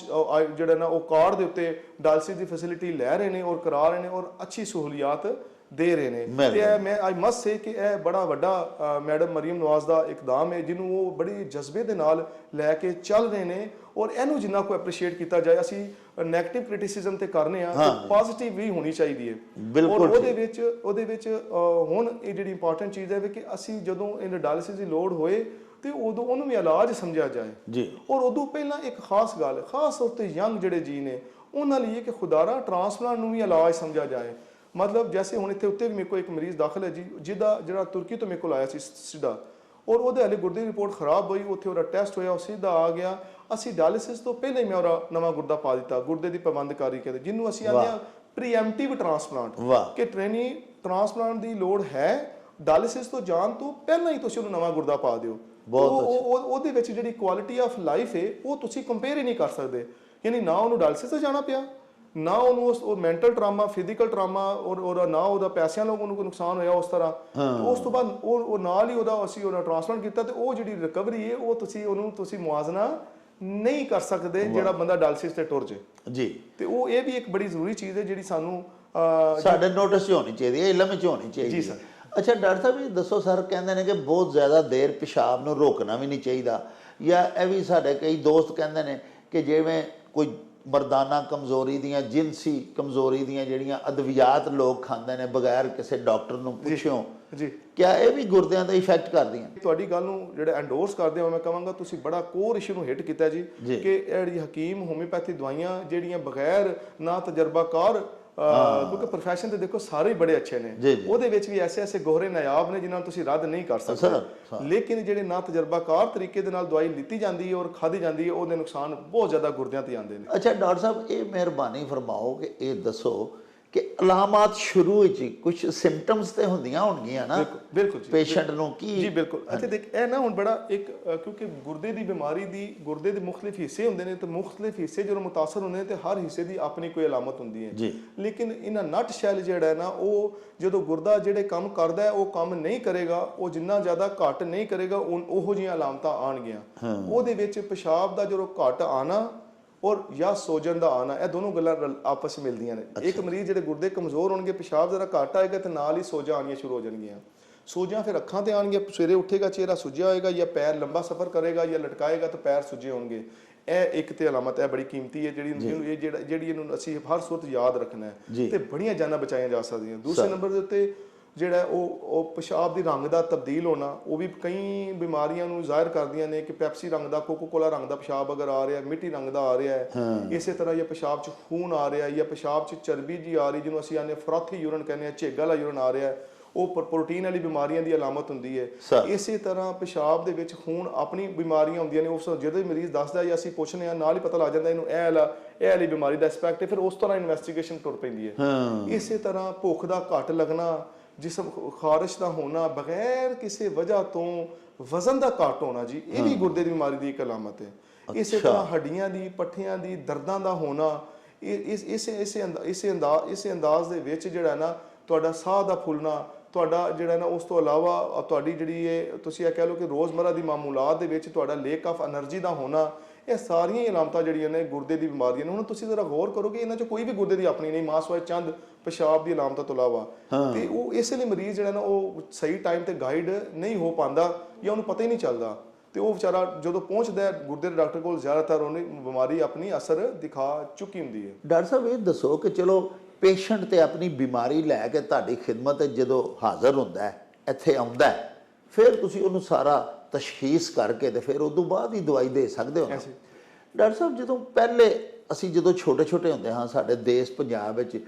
Speaker 1: ਜਿਹੜਾ ਨਾ ਉਹ ਕਾਰਡ ਦੇ ਉੱਤੇ ਡਾਇਲਿਸਿਸ ਦੀ ਫੈਸਿਲਿਟੀ ਲੈ ਰਹੇ ਨੇ ਔਰ ਕਰਾ ਰਹੇ ਨੇ ਔਰ ਅੱਛੀ ਸਹੂਲੀਅਤ ਦੇ ਰਹੇ ਨੇ। ਤੇ ਮੈਂ ਆਈ ਮਸਟ ਸੇ ਕਿ ਇਹ ਬੜਾ ਵੱਡਾ ਮੈਡਮ ਮਰੀਮ ਨਵਾਜ਼ ਦਾ ਇਕਦਾਮ ਹੈ, ਜਿਹਨੂੰ ਉਹ ਬੜੀ ਜਜ਼ਬੇ ਦੇ ਨਾਲ ਲੈ ਕੇ ਚੱਲ ਰਹੇ ਨੇ। ਔਰ ਇਹਨੂੰ ਜਿੰਨਾ ਕੋਈ ਐਪਰੀਸ਼ੀਏਟ ਕੀਤਾ ਜਾਏ, ਅਸੀਂ ਨੈਗੇਟਿਵ ਕ੍ਰਿਟਿਸਿਜ਼ਮ ਤੇ ਕਰਨੇ ਆ, ਤੇ ਪੋਜ਼ਿਟਿਵ ਵੀ ਹੋਣੀ ਚਾਹੀਦੀ ਹੈ। ਔਰ ਉਹਦੇ ਵਿੱਚ ਹੁਣ ਇਹ ਜਿਹੜੀ ਇੰਪੋਰਟੈਂਟ ਚੀਜ਼ ਹੈ ਕਿ ਅਸੀਂ ਜਦੋਂ ਇਹ ਡਾਇਲਿਸਿਸ ਦੀ ਲੋੜ ਹੋਏ ਤੇ ਉਦੋਂ ਉਹਨੂੰ ਵੀ ਇਲਾਜ ਸਮਝਿਆ ਜਾਏ ਜੀ। ਔਰ ਉਦੋਂ ਪਹਿਲਾਂ ਇੱਕ ਖਾਸ ਗੱਲ, ਖਾਸ ਤੌਰ ਤੇ ਯੰਗ ਜਿਹੜੇ ਜੀ ਨੇ, ਉਹਨਾਂ ਲਈ ਕਿ ਖੁਦਾਰਾ ਟ੍ਰਾਂਸਪਲਾਂਟ ਨੂੰ ਵੀ ਇਲਾਜ ਸਮਝਿਆ ਜਾਏ। ਮਤਲਬ ਜੈਸੇ ਹੁਣ ਇੱਥੇ ਉੱਤੇ ਵੀ ਮੇਰੇ ਕੋਲ ਇੱਕ ਮਰੀਜ਼ ਦਾਖਲ ਹੈ ਜੀ, ਜਿਹੜਾ ਤੁਰਕੀ ਤੋਂ ਮੇਰੇ ਕੋਲ ਆਇਆ ਸੀ ਸਿੱਧਾ, ਔਰ ਉਹਦੇ ਹਾਲੇ ਗੁਰਦੇ ਦੀ ਰਿਪੋਰਟ ਖਰਾਬ ਹੋਈ, ਉੱਥੇ ਉਹਦਾ ਟੈਸਟ ਹੋਇਆ, ਉਹ ਸਿੱਧਾ ਆ ਗਿਆ। ਅਸੀਂ ਡਾਇਲਿਸਿਸ ਤੋਂ ਪਹਿਲਾਂ ਹੀ ਮੈਂ ਉਹਦਾ ਨਵਾਂ ਗੁਰਦਾ ਪਾ ਦਿੱਤਾ, ਗੁਰਦੇ ਦੀ ਪਾਬੰਦਕਾਰੀ ਕਹਿੰਦੇ, ਜਿਹਨੂੰ ਅਸੀਂ ਆਂਦੇ ਆ ਪ੍ਰੀਐਮਪਟਿਵ ਟ੍ਰਾਂਸਪਲਾਂਟ, ਕਿ ਟ੍ਰਾਂਸਪਲਾਂਟ ਦੀ ਲੋੜ ਹੈ, ਡਾਇਲਿਸਿਸ ਤੋਂ ਜਾਣ ਤੋਂ ਪਹਿਲਾਂ ਹੀ ਤੁਸੀਂ ਉਹਨੂੰ ਨਵਾਂ ਗੁਰਦਾ ਪਾ ਦਿਓ। ਉਹਦੇ ਵਿੱਚ ਜਿਹੜੀ ਕੁਆਲਿਟੀ ਆਫ ਲਾਈਫ ਹੈ ਉਹ ਤੁਸੀਂ ਕੰਪੇਅਰ ਹੀ ਨਹੀਂ ਕਰ ਸਕਦੇ। ਯਾਨੀ ਨਾ ਉਹਨੂੰ ਡਾਇਲਿਸਿਸ ਤੇ ਜਾਣਾ ਪਿਆ, ਨਾ ਉਹਨੂੰ ਉਹ ਮੈਂਟਲ ਟਰਾਮਾ, ਫਿਜ਼ੀਕਲ ਟਰਾਮਾ, ਔਰ ਨਾ ਉਹਦਾ ਪੈਸਿਆਂ ਨਾਲ ਉਹਨੂੰ ਕੋਈ ਨੁਕਸਾਨ ਹੋਇਆ ਉਸ ਤਰ੍ਹਾਂ। ਉਸ ਤੋਂ ਬਾਅਦ ਉਹ ਨਾਲ ਹੀ ਅਸੀਂ ਉਹਦਾ ਟ੍ਰਾਂਸਪਲਾਂਟ ਕੀਤਾ, ਤੇ ਉਹ ਜਿਹੜੀ ਰਿਕਵਰੀ ਹੈ ਉਹ ਤੁਸੀਂ ਮੁਆਜ਼ਨਾ ਨਹੀਂ ਕਰ ਸਕਦੇ ਜਿਹੜਾ ਬੰਦਾ ਡਾਇਲਿਸਿਸ ਤੇ ਟੁਰ ਜੇ ਜੀ। ਤੇ ਉਹ ਇਹ ਵੀ ਇੱਕ ਬੜੀ ਜ਼ਰੂਰੀ ਚੀਜ਼ ਹੈ ਜਿਹੜੀ ਸਾਨੂੰ
Speaker 3: ਸਾਡੇ ਨੋਟਿਸ 'ਚ ਹੋਣੀ ਚਾਹੀਦੀ ਹੈ, ਇਲਮ 'ਚ ਹੋਣੀ ਚਾਹੀਦੀ ਹੈ। ਜੀ ਸਰ। ਅੱਛਾ ਡਾਕਟਰ ਸਾਹਿਬ ਇਹ ਦੱਸੋ, ਸਰ ਕਹਿੰਦੇ ਨੇ ਕਿ ਬਹੁਤ ਜ਼ਿਆਦਾ ਦੇਰ ਪਿਸ਼ਾਬ ਨੂੰ ਰੋਕਣਾ ਵੀ ਨਹੀਂ ਚਾਹੀਦਾ, ਜਾਂ ਇਹ ਵੀ ਸਾਡੇ ਕਈ ਦੋਸਤ ਕਹਿੰਦੇ ਨੇ ਕਿ ਜਿਵੇਂ ਕੋਈ ਮਰਦਾਨਾ ਕਮਜ਼ੋਰੀ ਦੀਆਂ, ਜਿਨਸੀ ਕਮਜ਼ੋਰੀ ਦੀਆਂ ਜਿਹੜੀਆਂ ਅਦਵਿਆਤ ਲੋਕ ਖਾਂਦੇ ਨੇ ਬਗੈਰ ਕਿਸੇ ਡਾਕਟਰ ਨੂੰ ਪੁੱਛਿਓ,
Speaker 1: ਜੀ
Speaker 3: ਕਿਆ ਇਹ ਵੀ ਗੁਰਦਿਆਂ ਦਾ ਇਫੈਕਟ ਕਰਦੀਆਂ?
Speaker 1: ਤੁਹਾਡੀ ਗੱਲ ਨੂੰ ਜਿਹੜਾ ਐਂਡੋਰਸ ਕਰਦੇ ਹਾਂ, ਮੈਂ ਕਹਾਂਗਾ ਤੁਸੀਂ ਬੜਾ ਕੋਰ ਇਸ਼ੂ ਨੂੰ ਹਿੱਟ ਕੀਤਾ ਜੀ ਕਿ ਇਹ ਜਿਹੜੀ ਹਕੀਮ ਹੋਮਿਓਪੈਥੀ ਦਵਾਈਆਂ ਜਿਹੜੀਆਂ ਬਗੈਰ ਨਾ ਤਜਰਬਾਕਾਰ, ਕਿਉਂਕਿ ਪ੍ਰੋਫੈਸ਼ਨ ਤੇ ਦੇਖੋ ਸਾਰੇ ਹੀ ਬੜੇ ਅੱਛੇ ਨੇ, ਉਹਦੇ ਵਿੱਚ ਵੀ ਐਸੇ ਗੋਹਰੇ ਨਾਇਆਬ ਨੇ ਜਿਨ੍ਹਾਂ ਨੂੰ ਤੁਸੀਂ ਰੱਦ ਨਹੀਂ ਕਰ ਸਕਦੇ, ਲੇਕਿਨ ਜਿਹੜੇ ਨਾ ਤਜਰਬਾਕਾਰ ਤਰੀਕੇ ਦੇ ਨਾਲ ਦਵਾਈ ਲਿੱਤੀ ਜਾਂਦੀ ਹੈ ਔਰ ਖਾਧੀ ਜਾਂਦੀ ਹੈ, ਉਹਦੇ ਨੁਕਸਾਨ ਬਹੁਤ ਜ਼ਿਆਦਾ ਗੁਰਦਿਆਂ ਤੇ ਆਉਂਦੇ ਨੇ।
Speaker 3: ਅੱਛਾ ਡਾਕਟਰ ਸਾਹਿਬ, ਇਹ ਮਿਹਰਬਾਨੀ ਫਰਮਾਓ ਕਿ ਇਹ ਦੱਸੋ ਕਿ ਅਲਾਮਤ ਸ਼ੁਰੂ ਵਿੱਚ ਕੁਝ ਸਿੰਪਟਮਸ ਤੇ ਹੁੰਦੀਆਂ ਹੋਣਗੀਆਂ ਨਾ
Speaker 1: ਬਿਲਕੁਲ ਜੀ
Speaker 3: ਪੇਸ਼ੈਂਟ ਨੂੰ ਕੀ?
Speaker 1: ਜੀ ਬਿਲਕੁਲ। ਅੱਛਾ ਦੇਖ, ਇਹ ਨਾ ਹੁਣ ਬੜਾ ਇੱਕ ਕਿਉਂਕਿ ਗੁਰਦੇ ਦੀ ਬਿਮਾਰੀ ਦੀ ਗੁਰਦੇ ਦੇ ਮੁxtਲਿਫ ਹਿੱਸੇ ਹੁੰਦੇ ਨੇ, ਤੇ ਮੁxtਲਿਫ ਹਿੱਸੇ ਜਦੋਂ ਮੁਤਾਸਰ ਹੁੰਦੇ ਨੇ ਤੇ ਹਰ ਹਿੱਸੇ ਦੀ ਆਪਣੀ ਕੋਈ ਅਲਾਮਤ ਹੁੰਦੀ ਹੈ, ਲੇਕਿਨ ਇਹਨਾਂ ਨਟ ਸ਼ੈਲ ਜਿਹੜਾ ਹੈ ਨਾ, ਉਹ ਜਦੋਂ ਗੁਰਦਾ ਜਿਹੜੇ ਕੰਮ ਕਰਦਾ ਹੈ ਉਹ ਕੰਮ ਨਹੀਂ ਕਰੇਗਾ, ਉਹ ਜਿੰਨਾ ਜ਼ਿਆਦਾ ਘੱਟ ਨਹੀਂ ਕਰੇਗਾ ਉਹੋ ਜਿਹੀਆਂ ਅਲਾਮਤਾਂ ਆਉਣਗੀਆਂ। ਉਹਦੇ ਵਿੱਚ ਪਿਸ਼ਾਬ ਦਾ ਜਦੋਂ ਘੱਟ ਆਣਾ ਔਰ ਜਾਂ ਸੋਜਨ ਦਾ ਆਣਾ, ਇਹ ਦੋਨੋਂ ਗੱਲਾਂ ਆਪਸ ਵਿੱਚ ਮਿਲਦੀਆਂ ਨੇ। ਇੱਕ ਮਰੀਜ਼ ਜਿਹੜੇ ਗੁਰਦੇ ਕਮਜ਼ੋਰ ਹੋਣਗੇ, ਪਿਸ਼ਾਬ ਜ਼ਰਾ ਘੱਟ ਆਏਗਾ ਤੇ ਨਾਲ ਹੀ ਸੋਜਾਂ ਆਉਣੀਆਂ ਸ਼ੁਰੂ ਹੋ ਜਾਣਗੀਆਂ। ਸੋਜਾਂ ਫਿਰ ਅੱਖਾਂ ਤੇ ਆਉਣਗੀਆਂ, ਸਵੇਰੇ ਉੱਠੇਗਾ ਚਿਹਰਾ ਸੁੱਜਿਆ ਹੋਏਗਾ, ਜਾਂ ਪੈਰ ਲੰਬਾ ਸਫ਼ਰ ਕਰੇਗਾ ਜਾਂ ਲਟਕਾਏਗਾ ਤਾਂ ਪੈਰ ਸੁੱਜੇ ਹੋਣਗੇ। ਇਹ ਇੱਕ ਤੇ ਅਲਾਮਤ ਹੈ ਬੜੀ ਕੀਮਤੀ ਹੈ, ਜਿਹੜੀ ਇਹਨੂੰ ਅਸੀਂ ਹਰ ਸੂਰਤ ਯਾਦ ਰੱਖਣਾ ਹੈ ਤੇ ਬੜੀਆਂ ਜਾਨਾਂ ਬਚਾਈਆਂ ਜਾ ਸਕਦੀਆਂ। ਦੂਸਰੇ ਨੰਬਰ ਦੇ ਉੱਤੇ ਜਿਹੜਾ ਉਹ ਪਿਸ਼ਾਬ ਦੀ ਰੰਗ ਦਾ ਤਬਦੀਲ ਹੋਣਾ, ਉਹ ਵੀ ਕਈ ਬਿਮਾਰੀਆਂ ਨੂੰ ਜ਼ਾਹਿਰ ਕਰਦੀਆਂ ਨੇ ਕਿ ਪੈਪਸੀ ਰੰਗ ਦਾ, ਕੋਕੋ ਕੋਲਾ ਰੰਗ ਦਾ ਪਿਸ਼ਾਬ ਅਗਰ ਆ ਰਿਹਾ, ਮਿੱਟੀ ਰੰਗ ਦਾ ਆ ਰਿਹਾ ਹੈ, ਇਸੇ ਤਰ੍ਹਾਂ ਜਾਂ ਪਿਸ਼ਾਬ 'ਚ ਖੂਨ ਆ ਰਿਹਾ ਜਾਂ ਪਿਸ਼ਾਬ 'ਚ ਚਰਬੀ ਜੀ ਆ ਰਹੀ, ਜਿਹਨੂੰ ਅਸੀਂ ਆਨੇ ਫਰਾਥੀ ਯੂਰਨ ਕਹਿੰਦੇ ਆ, ਝੇਗ ਵਾਲਾ ਯੂਰਨ ਆ ਰਿਹਾ, ਉਹ ਪ੍ਰੋਟੀਨ ਵਾਲੀ ਬਿਮਾਰੀਆਂ ਦੀ ਅਲਾਮਤ ਹੁੰਦੀ ਹੈ। ਇਸੇ ਤਰ੍ਹਾਂ ਪਿਸ਼ਾਬ ਦੇ ਵਿੱਚ ਖੂਨ ਆਪਣੀ ਬਿਮਾਰੀਆਂ ਹੁੰਦੀਆਂ ਨੇ, ਉਸ ਜਦੋਂ ਮਰੀਜ਼ ਦੱਸਦਾ ਜਾਂ ਅਸੀਂ ਪੁੱਛਦੇ ਹਾਂ ਨਾਲ ਹੀ ਪਤਾ ਲੱਗ ਜਾਂਦਾ ਇਹਨੂੰ ਇਹ ਵਾਲੀ ਬਿਮਾਰੀ ਦਾ ਐਸਪੈਕਟ ਹੈ, ਫਿਰ ਉਸ ਤਰ੍ਹਾਂ ਇਨਵੈਸਟੀਗੇਸ਼ਨ ਤੁਰ ਪੈਂਦੀ ਹੈ। ਇਸੇ ਤਰ੍ਹਾਂ ਭੁੱਖ ਦਾ ਘੱਟ ਲੱਗਣਾ, ਜਿਸਮ ਖਾਰਿਸ਼ ਦਾ ਹੋਣਾ, ਬਗੈਰ ਕਿਸੇ ਵਜ੍ਹਾ ਤੋਂ ਵਜ਼ਨ ਦਾ ਘੱਟ ਹੋਣਾ ਜੀ, ਇਹ ਵੀ ਗੁਰਦੇ ਦੀ ਬਿਮਾਰੀ ਦੀ ਇੱਕ ਅਲਾਮਤ ਹੈ। ਇਸੇ ਤਰ੍ਹਾਂ ਹੱਡੀਆਂ ਦੀ, ਪੱਠਿਆਂ ਦੀ ਦਰਦਾਂ ਦਾ ਹੋਣਾ, ਇਸੇ ਅੰਦਾਜ਼ ਦੇ ਵਿੱਚ ਜਿਹੜਾ ਨਾ ਤੁਹਾਡਾ ਸਾਹ ਦਾ ਫੁੱਲਣਾ, ਤੁਹਾਡਾ ਜਿਹੜਾ ਨਾ ਉਸ ਤੋਂ ਇਲਾਵਾ ਤੁਹਾਡੀ ਜਿਹੜੀ ਇਹ ਤੁਸੀਂ ਇਹ ਕਹਿ ਲਓ ਕਿ ਰੋਜ਼ਮਰਾ ਦੀ ਮਾਮੂਲਾਤ ਦੇ ਵਿੱਚ ਤੁਹਾਡਾ ਲੇਕ ਆਫ એનર્ਜੀ ਦਾ ਹੋਣਾ, ਇਹ ਸਾਰੀਆਂ ਹੀ ਅਲਾਮਤਾਂ ਜਿਹੜੀਆਂ ਨੇ ਗੁਰਦੇ ਦੀ ਬਿਮਾਰੀਆਂ ਨੇ। ਹੁਣ ਤੁਸੀਂ ਜ਼ਰਾ ਗੌਰ ਕਰੋਗੇ, ਇਹਨਾਂ 'ਚ ਕੋਈ ਵੀ ਗੁਰਦੇ ਦੀ ਆਪਣੀ ਨਹੀਂ, ਮਾਸਵਾਏ ਚੰਦ ਪਿਸ਼ਾਬ ਦੀ ਅਲਾਮਤਾਂ ਤੋਂ ਇਲਾਵਾ, ਤੇ ਉਹ ਇਸੇ ਲਈ ਮਰੀਜ਼ ਜਿਹੜਾ ਨਾ ਉਹ ਸਹੀ ਟਾਈਮ ਤੇ ਗਾਈਡ ਨਹੀਂ ਹੋ ਪਾਉਂਦਾ ਜਾਂ ਉਹਨੂੰ ਪਤਾ ਹੀ ਨਹੀਂ ਚੱਲਦਾ, ਤੇ ਉਹ ਵਿਚਾਰਾ ਜਦੋਂ ਪਹੁੰਚਦਾ ਗੁਰਦੇ ਦੇ ਡਾਕਟਰ ਕੋਲ ਜ਼ਿਆਦਾਤਰ ਉਹਨੇ ਬਿਮਾਰੀ ਆਪਣੀ ਅਸਰ ਦਿਖਾ ਚੁੱਕੀ ਹੁੰਦੀ ਹੈ।
Speaker 3: ਡਾਕਟਰ ਸਾਹਿਬ ਇਹ ਦੱਸੋ ਕਿ ਚਲੋ ਪੇਸ਼ੈਂਟ ਤੇ ਆਪਣੀ ਬਿਮਾਰੀ ਲੈ ਕੇ ਤੁਹਾਡੀ ਖਿਦਮਤ ਜਦੋਂ ਹਾਜ਼ਰ ਹੁੰਦਾ ਹੈ, ਇੱਥੇ ਆਉਂਦਾ ਹੈ, ਫਿਰ ਤੁਸੀਂ ਉਹਨੂੰ ਸਾਰਾ ਤਸ਼ਖੀਸ ਕਰਕੇ ਤੇ ਫਿਰ ਉਦੋਂ ਬਾਅਦ ਹੀ ਦਵਾਈ ਦੇ ਸਕਦੇ ਹੋ। ਡਾਕਟਰ ਸਾਹਿਬ ਜਦੋਂ ਪਹਿਲੇ ਅਸੀਂ ਜਦੋਂ ਛੋਟੇ ਛੋਟੇ ਹੁੰਦੇ ਹਾਂ, ਸਾਡੇ ਦੇਸ਼ ਪੰਜਾਬ ਵਿੱਚ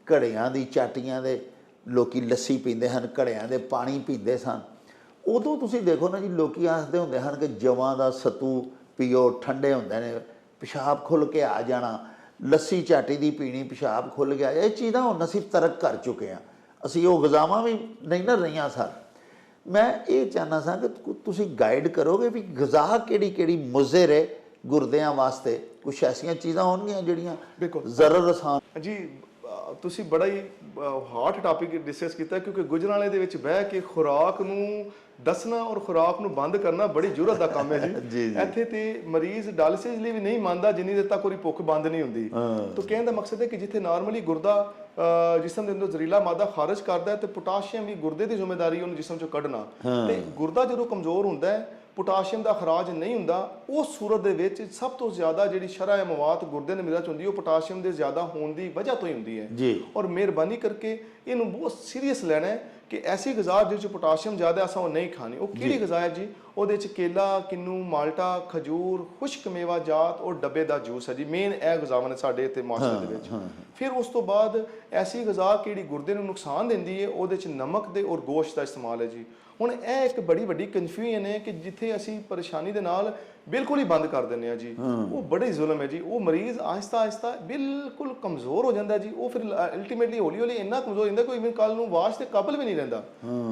Speaker 3: ਘੜਿਆਂ ਦੀ ਚਾਟੀਆਂ ਦੇ ਲੋਕੀ ਲੱਸੀ ਪੀਂਦੇ ਹਨ, ਘੜਿਆਂ ਦੇ ਪਾਣੀ ਪੀਂਦੇ ਸਨ, ਉਦੋਂ ਤੁਸੀਂ ਦੇਖੋ ਨਾ ਜੀ ਲੋਕੀ ਆਖਦੇ ਹੁੰਦੇ ਹਨ ਕਿ ਜਵਾਂ ਦਾ ਸਤੂ ਪੀਓ, ਠੰਡੇ ਹੁੰਦੇ ਨੇ, ਪਿਸ਼ਾਬ ਖੁੱਲ੍ਹ ਕੇ ਆ ਜਾਣਾ, ਲੱਸੀ ਚਾਟੀ ਦੀ ਪੀਣੀ, ਪਿਸ਼ਾਬ ਖੁੱਲ੍ਹ ਗਿਆ, ਇਹ ਚੀਜ਼ਾਂ ਹੁਣ ਅਸੀਂ ਤਰਕ ਕਰ ਚੁੱਕੇ ਹਾਂ, ਅਸੀਂ ਉਹ ਗਜ਼ਾਵਾਂ ਵੀ ਨਹੀਂ ਨਾ ਰਹੀਆਂ ਸਨ। ਮੈਂ ਇਹ ਚਾਹੁੰਦਾ ਸਾਂ ਕਿ ਤੁਸੀਂ ਗਾਈਡ ਕਰੋਗੇ ਵੀ ਗਜ਼ਾ ਕਿਹੜੀ ਮੁਜ਼ਰ ਹੈ ਗੁਰਦਿਆਂ ਵਾਸਤੇ, ਕੁਛ ਐਸੀਆਂ ਚੀਜ਼ਾਂ ਹੋਣਗੀਆਂ ਜਿਹੜੀਆਂ ਜ਼ਰਰ ਆਸਾਨ।
Speaker 1: ਜੀ ਤੁਸੀਂ ਬੜਾ ਹੀ ਹਾਟ ਟਾਪਿਕ ਡਿਸਕਸ ਕੀਤਾ, ਕਿਉਂਕਿ ਗੁਜਰਾਂਵਾਲੇ ਦੇ ਵਿੱਚ ਬਹਿ ਕੇ ਖੁਰਾਕ ਨੂੰ ਦੱਸਣਾ ਔਰ ਖੁਰਾਕ ਨੂੰ ਬੰਦ ਕਰਨਾ ਬੜੀ ਜ਼ਰੂਰਤ ਦਾ ਕੰਮ ਹੈ ਜੀ। ਇੱਥੇ ਤੇ ਮਰੀਜ਼ ਡਾਇਲਿਸਿਸ ਲਈ ਵੀ ਨਹੀਂ ਮੰਨਦਾ ਜਿੰਨੀ ਦੇਰ ਤੱਕ ਉਹਦੀ ਭੁੱਖ ਬੰਦ ਨਹੀਂ ਹੁੰਦੀ। ਤਾਂ ਕਹਿਣ ਦਾ ਮਕਸਦ ਹੈ ਕਿ ਜਿੱਥੇ ਨਾਰਮਲੀ ਗੁਰਦਾ ਜਿਸਮ ਦੇ ਅੰਦਰ ਜ਼ਹਿਰੀਲਾ ਮਾਦਾ ਖਾਰਜ ਕਰਦਾ ਹੈ, ਤੇ ਪੋਟਾਸ਼ੀਅਮ ਵੀ ਗੁਰਦੇ ਦੀ ਜ਼ਿੰਮੇਵਾਰੀ ਉਹਨੂੰ ਜਿਸਮ ਚੋਂ ਕੱਢਣਾ, ਤੇ ਗੁਰਦਾ ਜਦੋਂ ਕਮਜ਼ੋਰ ਹੁੰਦਾ ਹੈ, ਪੋਟਾਸ਼ੀਅਮ ਦਾ ਖਰਾਜ ਨਹੀਂ ਹੁੰਦਾ, ਉਸ ਸੂਰਤ ਦੇ ਵਿੱਚ ਸਭ ਤੋਂ ਜ਼ਿਆਦਾ ਜਿਹੜੀ ਸ਼ਰ੍ਹਾ ਮਵਾਤ ਗੁਰਦੇ ਦੇ ਮਿਰਚ 'ਚ ਹੁੰਦੀ, ਉਹ ਪੋਟਾਸ਼ੀਅਮ ਦੇ ਜ਼ਿਆਦਾ ਹੋਣ ਦੀ ਵਜ੍ਹਾ ਤੋਂ ਹੀ ਹੁੰਦੀ ਹੈ। ਔਰ ਮਿਹਰਬਾਨੀ ਕਰਕੇ ਇਹਨੂੰ ਬਹੁਤ ਸੀਰੀਅਸ ਲੈਣਾ ਹੈ ਕਿ ਐਸੀ ਗ਼ਜ਼ਾ ਜਿਹਦੇ 'ਚ ਪੋਟਾਸ਼ੀਅਮ ਜ਼ਿਆਦਾ ਅਸਾਂ ਉਹ ਨਹੀਂ ਖਾਣੀ। ਉਹ ਕਿਹੜੀ ਗ਼ਜ਼ਾ ਹੈ ਜੀ? ਉਹਦੇ 'ਚ ਕੇਲਾ, ਕਿੰਨੂ, ਮਾਲਟਾ, ਖਜੂਰ, ਖੁਸ਼ਕ ਮੇਵਾ ਜਾਤ ਔਰ ਡੱਬੇ ਦਾ ਜੂਸ ਹੈ ਜੀ। ਮੇਨ ਇਹ ਗ਼ਜ਼ਾਵਾਂ ਨੇ ਸਾਡੇ ਇੱਥੇ ਮੁਆਸ਼ਰੇ ਦੇ ਵਿੱਚ। ਫਿਰ ਉਸ ਤੋਂ ਬਾਅਦ ਐਸੀ ਗ਼ਜ਼ਾ ਕਿਹੜੀ ਗੁਰਦੇ ਨੂੰ ਨੁਕਸਾਨ ਦਿੰਦੀ ਹੈ, ਉਹਦੇ 'ਚ ਨਮਕ ਦੇ ਔਰ ਗੋਸ਼ਤ ਦਾ ਇਸਤੇਮਾਲ ਹੈ ਜੀ। ਹੁਣ ਇਹ ਇੱਕ ਬੜੀ ਵੱਡੀ ਕਨਫਿਊਜ਼ਨ ਹੈ ਕਿ ਜਿੱਥੇ ਅਸੀਂ ਪਰੇਸ਼ਾਨੀ ਦੇ ਨਾਲ ਬਿਲਕੁਲ ਹੀ ਬੰਦ ਕਰ ਦਿੰਦੇ ਹਾਂ ਜੀ, ਉਹ ਬੜਾ ਹੀ ਜ਼ੁਲਮ ਹੈ ਜੀ। ਉਹ ਮਰੀਜ਼ ਆਹਿਸਤਾ ਆਹਿਸਤਾ ਬਿਲਕੁਲ ਕਮਜ਼ੋਰ ਹੋ ਜਾਂਦਾ ਜੀ। ਉਹ ਫਿਰ ਅਲਟੀਮੇਟਲੀ ਹੌਲੀ ਹੌਲੀ ਇੰਨਾ ਕਮਜ਼ੋਰ ਹੋ ਜਾਂਦਾ ਕੋਈ ਇਵਨ ਕੱਲ ਨੂੰ ਵਾਸ਼ ਦੇ ਕਾਬਿਲ ਵੀ ਨਹੀਂ ਰਹਿੰਦਾ।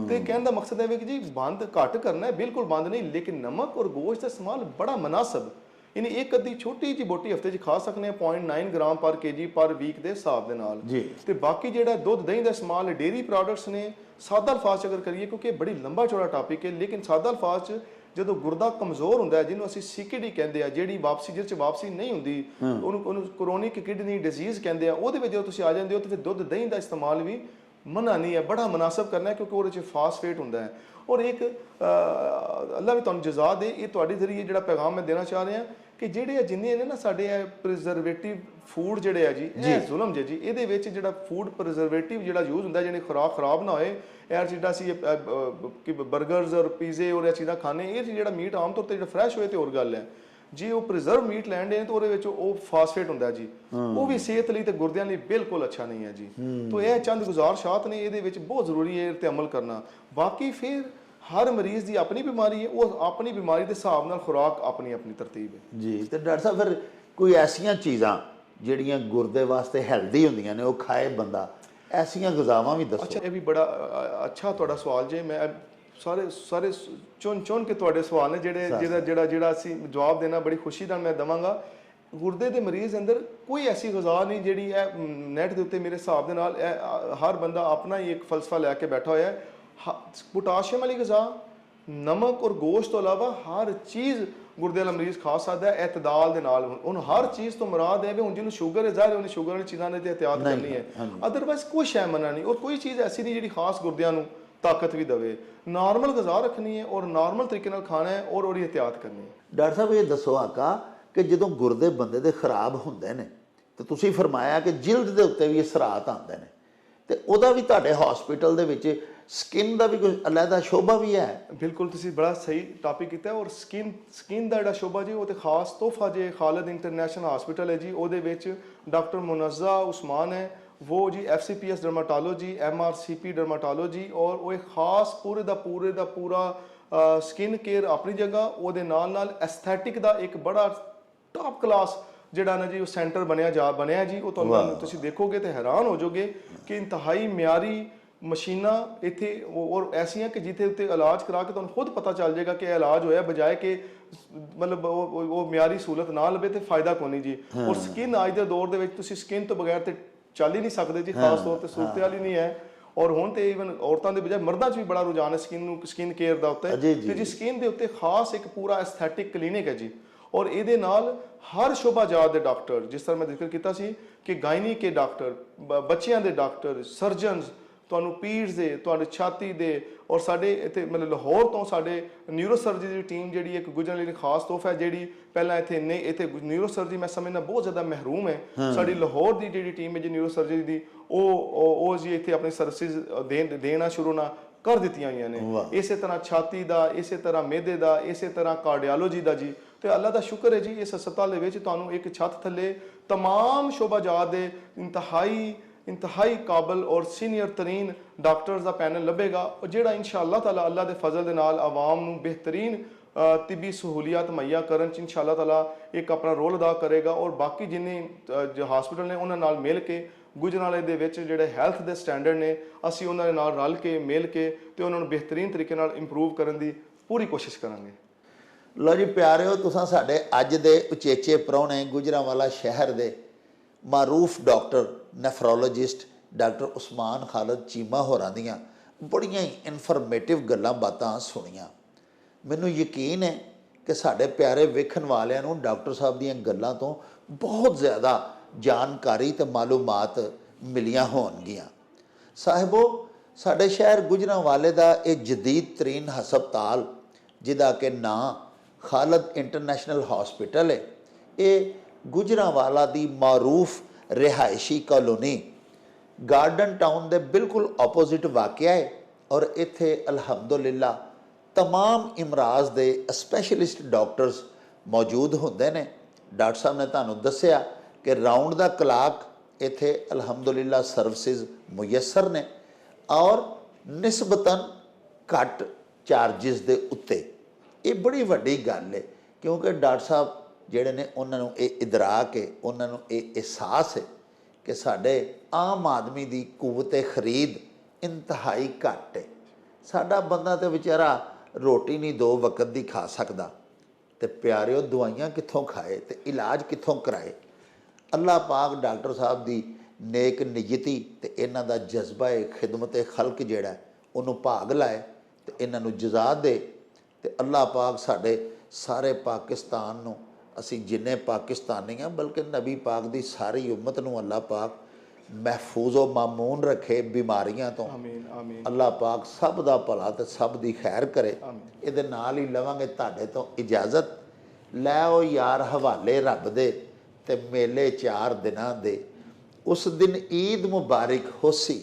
Speaker 1: ਤੇ ਕਹਿਣ ਦਾ ਮਕਸਦ ਹੈ ਕਿ ਜੀ ਬੰਦ ਘੱਟ ਕਰਨਾ ਹੈ, ਬਿਲਕੁਲ ਬੰਦ ਨਹੀਂ, ਲੇਕਿਨ ਨਮਕ ਔਰ ਗੋਸ਼ਤ ਦਾ ਇਸਤੇਮਾਲ ਬੜਾ ਮਨਾਸਬ, ਯਾਨੀ ਇੱਕ ਅੱਧੀ ਛੋਟੀ ਜਿਹੀ ਬੋਟੀ ਹਫਤੇ 'ਚ ਖਾ ਸਕਦੇ ਹਾਂ 0.9 ਗ੍ਰਾਮ ਪਰ kg ਪਰ ਵੀਕ ਦੇ ਹਿਸਾਬ ਦੇ ਨਾਲ। ਤੇ ਬਾਕੀ ਜਿਹੜਾ ਦੁੱਧ ਦਹੀਂ ਦਾ ਇਸਤੇਮਾਲ, ਡੇਅਰੀ ਪ੍ਰੋਡਕਟਸ ਨੇ, ਸਾਦਾ ਅਲਫਾਜ਼ ਅਗਰ ਕਰੀਏ, ਕਿਉਂਕਿ ਇਹ ਬੜੀ ਲੰਬਾ ਚੌੜਾ ਟਾਪਿਕ ਹੈ, ਲੇਕਿਨ ਸਾਦਾ ਅਲਫਾਜ਼ 'ਚ ਜਦੋਂ ਗੁਰਦਾ ਕਮਜ਼ੋਰ ਹੁੰਦਾ ਹੈ, ਜਿਹਨੂੰ ਅਸੀਂ CKD ਕਹਿੰਦੇ ਆ, ਜਿਹੜੀ ਵਾਪਸੀ ਜਿਹਦੇ 'ਚ ਵਾਪਸੀ ਨਹੀਂ ਹੁੰਦੀ, ਉਹਨੂੰ ਕਰੋਨਿਕ ਕਿਡਨੀ ਡਿਜ਼ੀਜ਼ ਕਹਿੰਦੇ ਆ, ਉਹਦੇ ਵਿੱਚ ਜਦੋਂ ਤੁਸੀਂ ਆ ਜਾਂਦੇ ਹੋ ਤਾਂ ਫਿਰ ਦੁੱਧ ਦਹੀਂ ਦਾ ਇਸਤੇਮਾਲ ਵੀ ਮਨਾ ਨਹੀਂ ਹੈ, ਬੜਾ ਮੁਨਾਸਬ ਕਰਨਾ ਹੈ, ਕਿਉਂਕਿ ਉਹਦੇ 'ਚ ਫਾਸਫੇਟ ਹੁੰਦਾ ਹੈ। ਔਰ ਇੱਕ ਅੱਲਾ ਵੀ ਤੁਹਾਨੂੰ ਜਜ਼ਾ ਦੇ। ਇਹ ਤੁਹਾਡੇ ਜ਼ਰੀਏ ਜਿਹੜਾ ਪੈਗਾਮ ਮੈਂ ਦੇਣਾ ਚਾਹ ਰਿਹਾ ਕਿ ਜਿਹੜੇ ਇਹ ਜਿੰਨੇ ਨੇ ਨਾ ਸਾਡੇ ਇਹ ਪ੍ਰੀਜ਼ਰਵੇਟਿਵ ਫੂਡ ਜਿਹੜੇ ਆ ਜੀ, ਇਹ ਜ਼ੁਲਮ ਜੀ। ਇਹਦੇ ਵਿੱਚ ਜਿਹੜਾ ਫੂਡ ਪ੍ਰੀਜ਼ਰਵੇਟਿਵ ਜਿਹੜਾ ਯੂਜ਼ ਹੁੰਦਾ, ਜਿਹੜੀ ਖੁਰਾਕ ਖਰਾਬ ਨਾ ਹੋਏ, ਇਹ ਜਿਹੜਾ ਅਸੀਂ ਕਿ ਬਰਗਰਸ ਔਰ ਪੀਜ਼ੇ ਔਰ ਇਹ ਚੀਜ਼ਾਂ ਖਾਣੇ, ਇਹ ਜਿਹੜਾ ਮੀਟ ਆਮ ਤੌਰ ਤੇ ਜਿਹੜਾ ਫਰੈਸ਼ ਹੋਏ ਤੇ ਹੋਰ ਗੱਲ ਹੈ। ਜੇ ਉਹ ਪ੍ਰੀਜ਼ਰਵ ਮੀਟ ਲੈਂਦੇ ਨੇ ਤਾਂ ਉਹਦੇ ਵਿੱਚ ਉਹ ਫਾਸਫੇਟ ਹੁੰਦਾ ਜੀ, ਉਹ ਵੀ ਸਿਹਤ ਲਈ ਤੇ ਗੁਰਦਿਆਂ ਲਈ ਬਿਲਕੁਲ ਅੱਛਾ ਨਹੀਂ ਹੈ ਜੀ। ਤਾਂ ਇਹ ਚੰਦ ਗੁਜ਼ਾਰਿਸ਼ਾਤ ਨੇ, ਇਹਦੇ ਵਿੱਚ ਬਹੁਤ ਜ਼ਰੂਰੀ ਹੈ ਤੇ ਅਮਲ ਕਰਨਾ। ਬਾਕੀ ਫਿਰ ਹਰ ਮਰੀਜ਼ ਦੀ ਆਪਣੀ ਬਿਮਾਰੀ ਹੈ, ਉਹ ਆਪਣੀ ਬਿਮਾਰੀ ਦੇ ਹਿਸਾਬ ਨਾਲ ਖੁਰਾਕ ਆਪਣੀ ਆਪਣੀ ਤਰਤੀਬ ਹੈ
Speaker 3: ਜੀ। ਤੇ ਡਾਕਟਰ ਸਾਹਿਬ ਫਿਰ ਕੋਈ ਐਸੀਆਂ ਚੀਜ਼ਾਂ ਜਿਹੜੀਆਂ ਗੁਰਦੇ ਵਾਸਤੇ ਹੈਲਦੀ ਹੁੰਦੀਆਂ ਨੇ, ਉਹ ਖਾਏ ਬੰਦਾ, ਐਸੀਆਂ ਗ਼ਜ਼ਾਵਾਂ ਵੀ ਦੱਸੋ।
Speaker 1: ਅੱਛਾ, ਇਹ ਵੀ ਬੜਾ ਅੱਛਾ ਤੁਹਾਡਾ ਸਵਾਲ ਜੇ। ਮੈਂ ਸਾਰੇ ਚੁਣ ਕੇ ਤੁਹਾਡੇ ਸਵਾਲ ਨੇ ਜਿਹੜਾ ਅਸੀਂ ਜਵਾਬ ਦੇਣਾ ਬੜੀ ਖੁਸ਼ੀ ਨਾਲ ਮੈਂ ਦੇਵਾਂਗਾ। ਗੁਰਦੇ ਦੇ ਮਰੀਜ਼ ਅੰਦਰ ਕੋਈ ਐਸੀ ਗ਼ਜ਼ਾ ਨਹੀਂ ਜਿਹੜੀ ਇਹ ਨੈਟ ਦੇ ਉੱਤੇ ਮੇਰੇ ਹਿਸਾਬ ਦੇ ਨਾਲ ਹਰ ਬੰਦਾ ਆਪਣਾ ਹੀ ਇੱਕ ਫਲਸਫਾ ਲੈ ਕੇ ਬੈਠਾ ਹੋਇਆ ਹੈ। ਪੋਟਾਸ਼ੀਅਮ ਵਾਲੀ ਗ਼ਜ਼ਾ, ਨਮਕ ਔਰ ਗੋਸ਼ਤ ਤੋਂ ਇਲਾਵਾ ਹਰ ਚੀਜ਼ ਗੁਰਦੇ ਵਾਲਾ ਮਰੀਜ਼ ਖਾ ਸਕਦਾ ਹੈ ਇਤਦਾਲ ਦੇ ਨਾਲ। ਹੁਣ ਹਰ ਚੀਜ਼ ਤੋਂ ਮੁਰਾਦ ਹੈ ਵੀ ਹੁਣ ਜਿਹਨੂੰ ਸ਼ੂਗਰ ਹੈ, ਜ਼ਾਹਿਰ ਉਹਨੇ ਸ਼ੂਗਰ ਵਾਲੀ ਚੀਜ਼ਾਂ ਨੇ ਤੇ ਇhtiyat ਕਰਨੀ ਹੈ, ਅਦਰਵਾਈਜ਼ ਕੋਈ ਸ਼ੈ ਮਨਾ ਨਹੀਂ। ਔਰ ਕੋਈ ਚੀਜ਼ ਐਸੀ ਨਹੀਂ ਜਿਹੜੀ ਖਾਸ ਗੁਰਦਿਆਂ ਨੂੰ ਤਾਕਤ ਵੀ ਦੇਵੇ। ਨਾਰਮਲ ਗ਼ਜ਼ਾ ਰੱਖਣੀ ਹੈ ਔਰ ਨਾਰਮਲ ਤਰੀਕੇ ਨਾਲ ਖਾਣਾ ਹੈ ਔਰ ਉਹਦੀ ਇhtiyat ਕਰਨੀ ਹੈ।
Speaker 3: ਡਾਕਟਰ ਸਾਹਿਬ ਇਹ ਦੱਸੋ ਆਕਾ ਕਿ ਜਦੋਂ ਗੁਰਦੇ ਬੰਦੇ ਦੇ ਖਰਾਬ ਹੁੰਦੇ ਨੇ ਤੇ ਤੁਸੀਂ ਫਰਮਾਇਆ ਕਿ ਜਿਲਦ ਦੇ ਉੱਤੇ ਵੀ ਅਸਰਾਤ ਆਉਂਦੇ ਨੇ, ਤੇ ਉਹਦਾ ਵੀ ਤੁਹਾਡੇ ਹਸਪੀਟਲ ਦੇ ਵਿੱਚ ਸਕਿਨ ਦਾ ਵੀ ਕੋਈ ਅਲੱਗਾ ਸ਼ੋਭਾ ਵੀ ਹੈ?
Speaker 1: ਬਿਲਕੁਲ, ਤੁਸੀਂ ਬੜਾ ਸਹੀ ਟਾਪਿਕ ਕੀਤਾ। ਔਰ ਸਕਿਨ ਦਾ ਜਿਹੜਾ ਸ਼ੋਭਾ ਜੀ, ਉਹ ਤੇ ਖਾਸ ਤੋਹਫਾ ਜੇ ਖਾਲਿਦ ਇੰਟਰਨੈਸ਼ਨਲ ਹਸਪੀਟਲ ਹੈ ਜੀ, ਉਹਦੇ ਵਿੱਚ ਡਾਕਟਰ ਮੁਨੱਜ਼ਾ ਉਸਮਾਨ ਹੈ, वो जी FCPS ਡਰਮਾਟੋਲੋਜੀ, MRCP ਡਰਮਾਟੋਲੋਜੀ, ਔਰ ਉਹ ਇੱਕ ਖਾਸ ਪੂਰੇ ਦਾ ਪੂਰਾ ਸਕਿਨ ਕੇਅਰ ਆਪਣੀ ਜਗ੍ਹਾ, ਉਹਦੇ ਨਾਲ ਐਸਥੈਟਿਕ ਦਾ ਇੱਕ ਬੜਾ ਟਾਪ ਕਲਾਸ ਜਿਹੜਾ ਨਾ ਜੀ ਉਹ ਸੈਂਟਰ ਬਣਿਆ ਜੀ। ਉਹ ਤੁਹਾਨੂੰ ਤੁਸੀਂ ਦੇਖੋਗੇ ਤੇ ਹੈਰਾਨ ਹੋ ਜਾਓਗੇ ਕਿ ਇੰਤਹਾਈ ਮਿਆਰੀ ਮਸ਼ੀਨਾਂ ਇੱਥੇ ਔਰ ਐਸੀਆਂ ਕਿ ਜਿੱਥੇ ਉੱਤੇ ਇਲਾਜ ਕਰਾ ਕੇ ਤੁਹਾਨੂੰ ਖੁਦ ਪਤਾ ਚੱਲ ਜਾਏਗਾ ਕਿ ਇਹ ਇਲਾਜ ਹੋਇਆ, ਬਜਾਏ ਕਿ ਮਤਲਬ ਉਹ ਮਿਆਰੀ ਸਹੂਲਤ ਨਾ ਲਵੇ ਤੇ ਫਾਇਦਾ ਕੋਈ ਨਹੀਂ ਜੀ। ਔਰ ਸਕਿਨ ਅੱਜ ਦੇ ਦੌਰ ਦੇ ਵਿੱਚ ਤੁਸੀਂ ਸਕਿਨ ਤੋਂ ਬਗੈਰ ਤੇ ਚੱਲ ਹੀ ਨਹੀਂ ਸਕਦੇ ਜੀ, ਖਾਸ ਤੌਰ ਤੇ ਸੂਰਤ ਹਾਲ ਹੀ ਨਹੀਂ ਹੈ। ਔਰ ਹੁਣ ਤੇ ਈਵਨ ਔਰਤਾਂ ਦੇ ਬਜਾਏ ਮਰਦਾਂ 'ਚ ਵੀ ਬੜਾ ਰੁਝਾਨ ਹੈ ਸਕਿਨ ਕੇਅਰ ਦਾ ਉੱਤੇ। ਤੇ ਜੀ ਸਕਿਨ ਦੇ ਉੱਤੇ ਖਾਸ ਇੱਕ ਪੂਰਾ ਐਸਥੈਟਿਕ ਕਲੀਨਿਕ ਹੈ ਜੀ। ਔਰ ਇਹਦੇ ਨਾਲ ਹਰ ਸ਼ੋਭਾਜਾਤ ਦੇ ਡਾਕਟਰ, ਜਿਸ ਤਰ੍ਹਾਂ ਮੈਂ ਜ਼ਿਕਰ ਕੀਤਾ ਸੀ ਕਿ ਗਾਇਨੀ ਕੇ ਡਾਕਟਰ, ਬੱਚਿਆਂ ਦੇ ਡਾਕਟਰ, ਸਰਜਨਸ, ਤੁਹਾਨੂੰ ਪੀੜਸ ਦੇ, ਤੁਹਾਡੇ ਛਾਤੀ ਦੇ, ਔਰ ਸਾਡੇ ਇੱਥੇ ਮਤਲਬ ਲਾਹੌਰ ਤੋਂ ਸਾਡੇ ਨਿਊਰੋਸਰਜਰੀ ਦੀ ਟੀਮ ਜਿਹੜੀ ਇੱਕ ਗੁਜਰਨ ਲਈ ਖਾਸ ਤੋਹਫਾ ਹੈ, ਜਿਹੜੀ ਪਹਿਲਾਂ ਇੱਥੇ ਨਿਊਰੋਸਰਜਰੀ ਮੈਂ ਸਮਝਦਾ ਬਹੁਤ ਜ਼ਿਆਦਾ ਮਹਿਰੂਮ ਹੈ। ਸਾਡੀ ਲਾਹੌਰ ਦੀ ਜਿਹੜੀ ਟੀਮ ਹੈ ਜੀ ਨਿਊਰੋਸਰਜਰੀ ਦੀ, ਉਹ ਜੀ ਇੱਥੇ ਆਪਣੀ ਸਰਵਿਸਿਜ਼ ਦੇਣਾ ਸ਼ੁਰੂ ਨਾ ਕਰ ਦਿੱਤੀਆਂ ਹੋਈਆਂ ਨੇ। ਇਸੇ ਤਰ੍ਹਾਂ ਛਾਤੀ ਦਾ, ਇਸੇ ਤਰ੍ਹਾਂ ਮਿਹਦੇ ਦਾ, ਇਸੇ ਤਰ੍ਹਾਂ ਕਾਰਡੀਓਲੋਜੀ ਦਾ ਜੀ। ਤੇ ਅੱਲਾ ਦਾ ਸ਼ੁਕਰ ਹੈ ਜੀ, ਇਸ ਹਸਪਤਾਲ ਦੇ ਵਿੱਚ ਤੁਹਾਨੂੰ ਇੱਕ ਛੱਤ ਥੱਲੇ तमाम शोबाजात ਦੇ इंतहाई काबिल और सीनियर तरीन डॉक्टर्स का पैनल लभेगा, ਜਿਹੜਾ इंशाअल्लाह ताला अल्लाह के फजल ਦੇ ਨਾਲ आवाम ਨੂੰ बेहतरीन तिबी सहूलियत मुहैया ਕਰਨ 'ਚ इंशाअल्लाह ताला एक अपना रोल अदा करेगा। और बाकी जिन्ने हॉस्पिटल ने उन्होंने नाल मिल के गुजराले ਦੇ ਵਿੱਚ ਜਿਹੜੇ ਹੈਲਥ ਦੇ ਸਟੈਂਡਰਡ ਨੇ, ਅਸੀਂ ਉਹਨਾਂ ਦੇ ਨਾਲ ਰਲ ਕੇ ਮਿਲ ਕੇ ਤੇ ਉਹਨਾਂ ਨੂੰ ਬਿਹਤਰੀਨ ਤਰੀਕੇ ਨਾਲ ਇੰਪਰੂਵ ਕਰਨ ਦੀ ਪੂਰੀ ਕੋਸ਼ਿਸ਼ ਕਰਾਂਗੇ।
Speaker 3: ਲਓ ਜੀ ਪਿਆਰਿਓ, ਤੁਸੀਂ ਸਾਡੇ ਅੱਜ ਦੇ ਉਚੇਚੇ ਪ੍ਰਾਹੁਣੇ ਗੁਜਰਾਂਵਾਲਾ ਸ਼ਹਿਰ ਦੇ ਮਾਰੂਫ ਡਾਕਟਰ ਨੈਫਰੋਲੋਜਿਸਟ ਡਾਕਟਰ ਉਸਮਾਨ ਖਾਲਿਦ ਚੀਮਾ ਹੋਰਾਂ ਦੀਆਂ ਬੜੀਆਂ ਹੀ ਇਨਫੋਰਮੇਟਿਵ ਗੱਲਾਂ ਬਾਤਾਂ ਸੁਣੀਆਂ। ਮੈਨੂੰ ਯਕੀਨ ਹੈ ਕਿ ਸਾਡੇ ਪਿਆਰੇ ਵੇਖਣ ਵਾਲਿਆਂ ਨੂੰ ਡਾਕਟਰ ਸਾਹਿਬ ਦੀਆਂ ਗੱਲਾਂ ਤੋਂ ਬਹੁਤ ਜ਼ਿਆਦਾ ਜਾਣਕਾਰੀ ਤੇ ਮਾਲੂਮਾਤ ਮਿਲੀਆਂ ਹੋਣਗੀਆਂ। ਸਾਹਿਬੋ, ਸਾਡੇ ਸ਼ਹਿਰ ਗੁਜਰਾਂਵਾਲੇ ਦਾ ਇਹ ਜਦੀਦ ਤਰੀਨ ਹਸਪਤਾਲ ਜਿਹਦਾ ਕਿ ਨਾਂ ਖਾਲਿਦ ਇੰਟਰਨੈਸ਼ਨਲ ਹਸਪੀਟਲ ਹੈ, ਇਹ ਗੁਜਰਾਂਵਾਲਾ ਦੀ ਮਾਰੂਫ ਰਿਹਾਇਸ਼ੀ ਕਲੋਨੀ ਗਾਰਡਨ ਟਾਊਨ ਦੇ ਬਿਲਕੁਲ ਆਪੋਜ਼ਿਟ ਵਾਕਿਆ ਹੈ। ਔਰ ਇੱਥੇ ਅਲਹਮਦੁਲਿਲਾ तमाम ਇਮਰਾਜ਼ ਦੇ ਸਪੈਸ਼ਲਿਸਟ ਡਾਕਟਰਸ ਮੌਜੂਦ ਹੁੰਦੇ ਨੇ। ਡਾਕਟਰ ਸਾਹਿਬ ਨੇ ਤੁਹਾਨੂੰ ਦੱਸਿਆ ਕਿ ਰਾਉਂਡ ਦਾ ਕਲਾਕ ਇੱਥੇ ਅਲਹਮਦੁਲਿਲਾ ਸਰਵਿਸਿਜ਼ ਮੁਯੱਸਰ ਨੇ ਔਰ ਨਿਸਬਤਨ ਘੱਟ ਚਾਰਜਿਸ ਦੇ ਉੱਤੇ। ਇਹ ਬੜੀ ਵੱਡੀ ਗੱਲ ਹੈ ਕਿਉਂਕਿ ਡਾਕਟਰ ਸਾਹਿਬ ਜਿਹੜੇ ਨੇ ਉਹਨਾਂ ਨੂੰ ਇਹ ਇਦਰਾਕ ਹੈ, ਉਹਨਾਂ ਨੂੰ ਇਹ ਅਹਿਸਾਸ ਹੈ ਕਿ ਸਾਡੇ ਆਮ ਆਦਮੀ ਦੀ ਕੂਵਤ ਖਰੀਦ ਇੰਤਹਾਈ ਘੱਟ ਹੈ। ਸਾਡਾ ਬੰਦਾ ਤੇ ਵਿਚਾਰਾ ਰੋਟੀ ਨਹੀਂ 2 ਵਕਤ ਦੀ ਖਾ ਸਕਦਾ, ਤੇ ਪਿਆਰਿਓ ਦਵਾਈਆਂ ਕਿੱਥੋਂ ਖਾਏ ਤੇ ਇਲਾਜ ਕਿੱਥੋਂ ਕਰਾਏ। ਅੱਲਾਹ ਪਾਕ ਡਾਕਟਰ ਸਾਹਿਬ ਦੀ ਨੇਕ ਨਿਯਤੀ ਤੇ ਇਹਨਾਂ ਦਾ ਜਜ਼ਬਾ ਖਿਦਮਤ ਖਲਕ ਜਿਹੜਾ ਉਹਨੂੰ ਭਾਗ ਲਾਏ ਤੇ ਇਹਨਾਂ ਨੂੰ ਜਜ਼ਾ ਦੇ। ਤੇ ਅੱਲਾਹ ਪਾਕ ਸਾਡੇ ਸਾਰੇ ਪਾਕਿਸਤਾਨ ਨੂੰ, ਅਸੀਂ ਜਿੰਨੇ ਪਾਕਿਸਤਾਨੀ ਹਾਂ ਬਲਕਿ ਨਬੀ ਪਾਕ ਦੀ ਸਾਰੀ ਉਮਤ ਨੂੰ ਅੱਲਾਹ ਪਾਕ ਮਹਿਫੂਜ਼ੋ ਮਾਮੂਨ ਰੱਖੇ ਬਿਮਾਰੀਆਂ ਤੋਂ।
Speaker 1: ਆਮੀਨ ਆਮੀਨ
Speaker 3: ਅੱਲਾਹ ਪਾਕ ਸਭ ਦਾ ਭਲਾ ਤੇ ਸਭ ਦੀ ਖੈਰ ਕਰੇ।
Speaker 1: ਆਮੀਨ।
Speaker 3: ਇਹਦੇ ਨਾਲ ਹੀ ਲਵਾਂਗੇ ਤੁਹਾਡੇ ਤੋਂ ਇਜਾਜ਼ਤ। ਲੈ ਆਓ ਯਾਰ ਹਵਾਲੇ ਰੱਬ ਦੇ ਤੇ ਮੇਲੇ 4 ਦਿਨਾਂ ਦੇ। ਉਸ ਦਿਨ ਈਦ ਮੁਬਾਰਕ ਹੋਸੀ,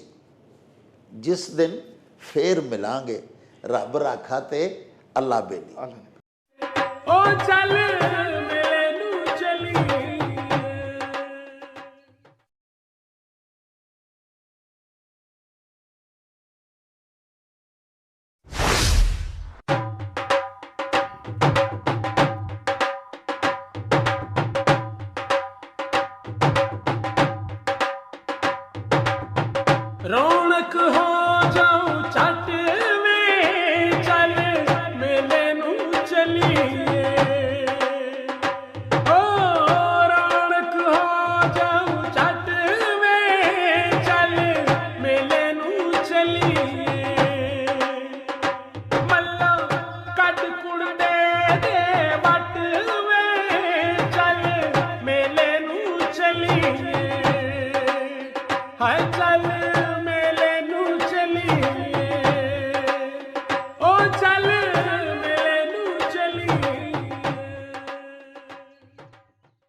Speaker 3: ਜਿਸ ਦਿਨ ਫੇਰ ਮਿਲਾਂਗੇ। ਰੱਬ ਰਾਖਾ ਤੇ ਅੱਲਾ ਬੇਲੀ।
Speaker 1: ਅੱਲਾ ਨੇ
Speaker 4: ਓ ਚੱਲ ਮੇਲੇ ਨੂੰ ਚਲੀਏ। ਰੌਣਕ ਹੋ ਜਾਊ ਛੱਟ ਵੇ, ਚੱਲ ਮੇਲੇ ਨੂੰ ਚਲੀਏ। ਓ ਰੌਣਕ ਹੋ ਜਾਊ ਛੱਟ ਵੇ, ਚੱਲ ਮੇਲੇ ਨੂੰ ਚਲੀਏ।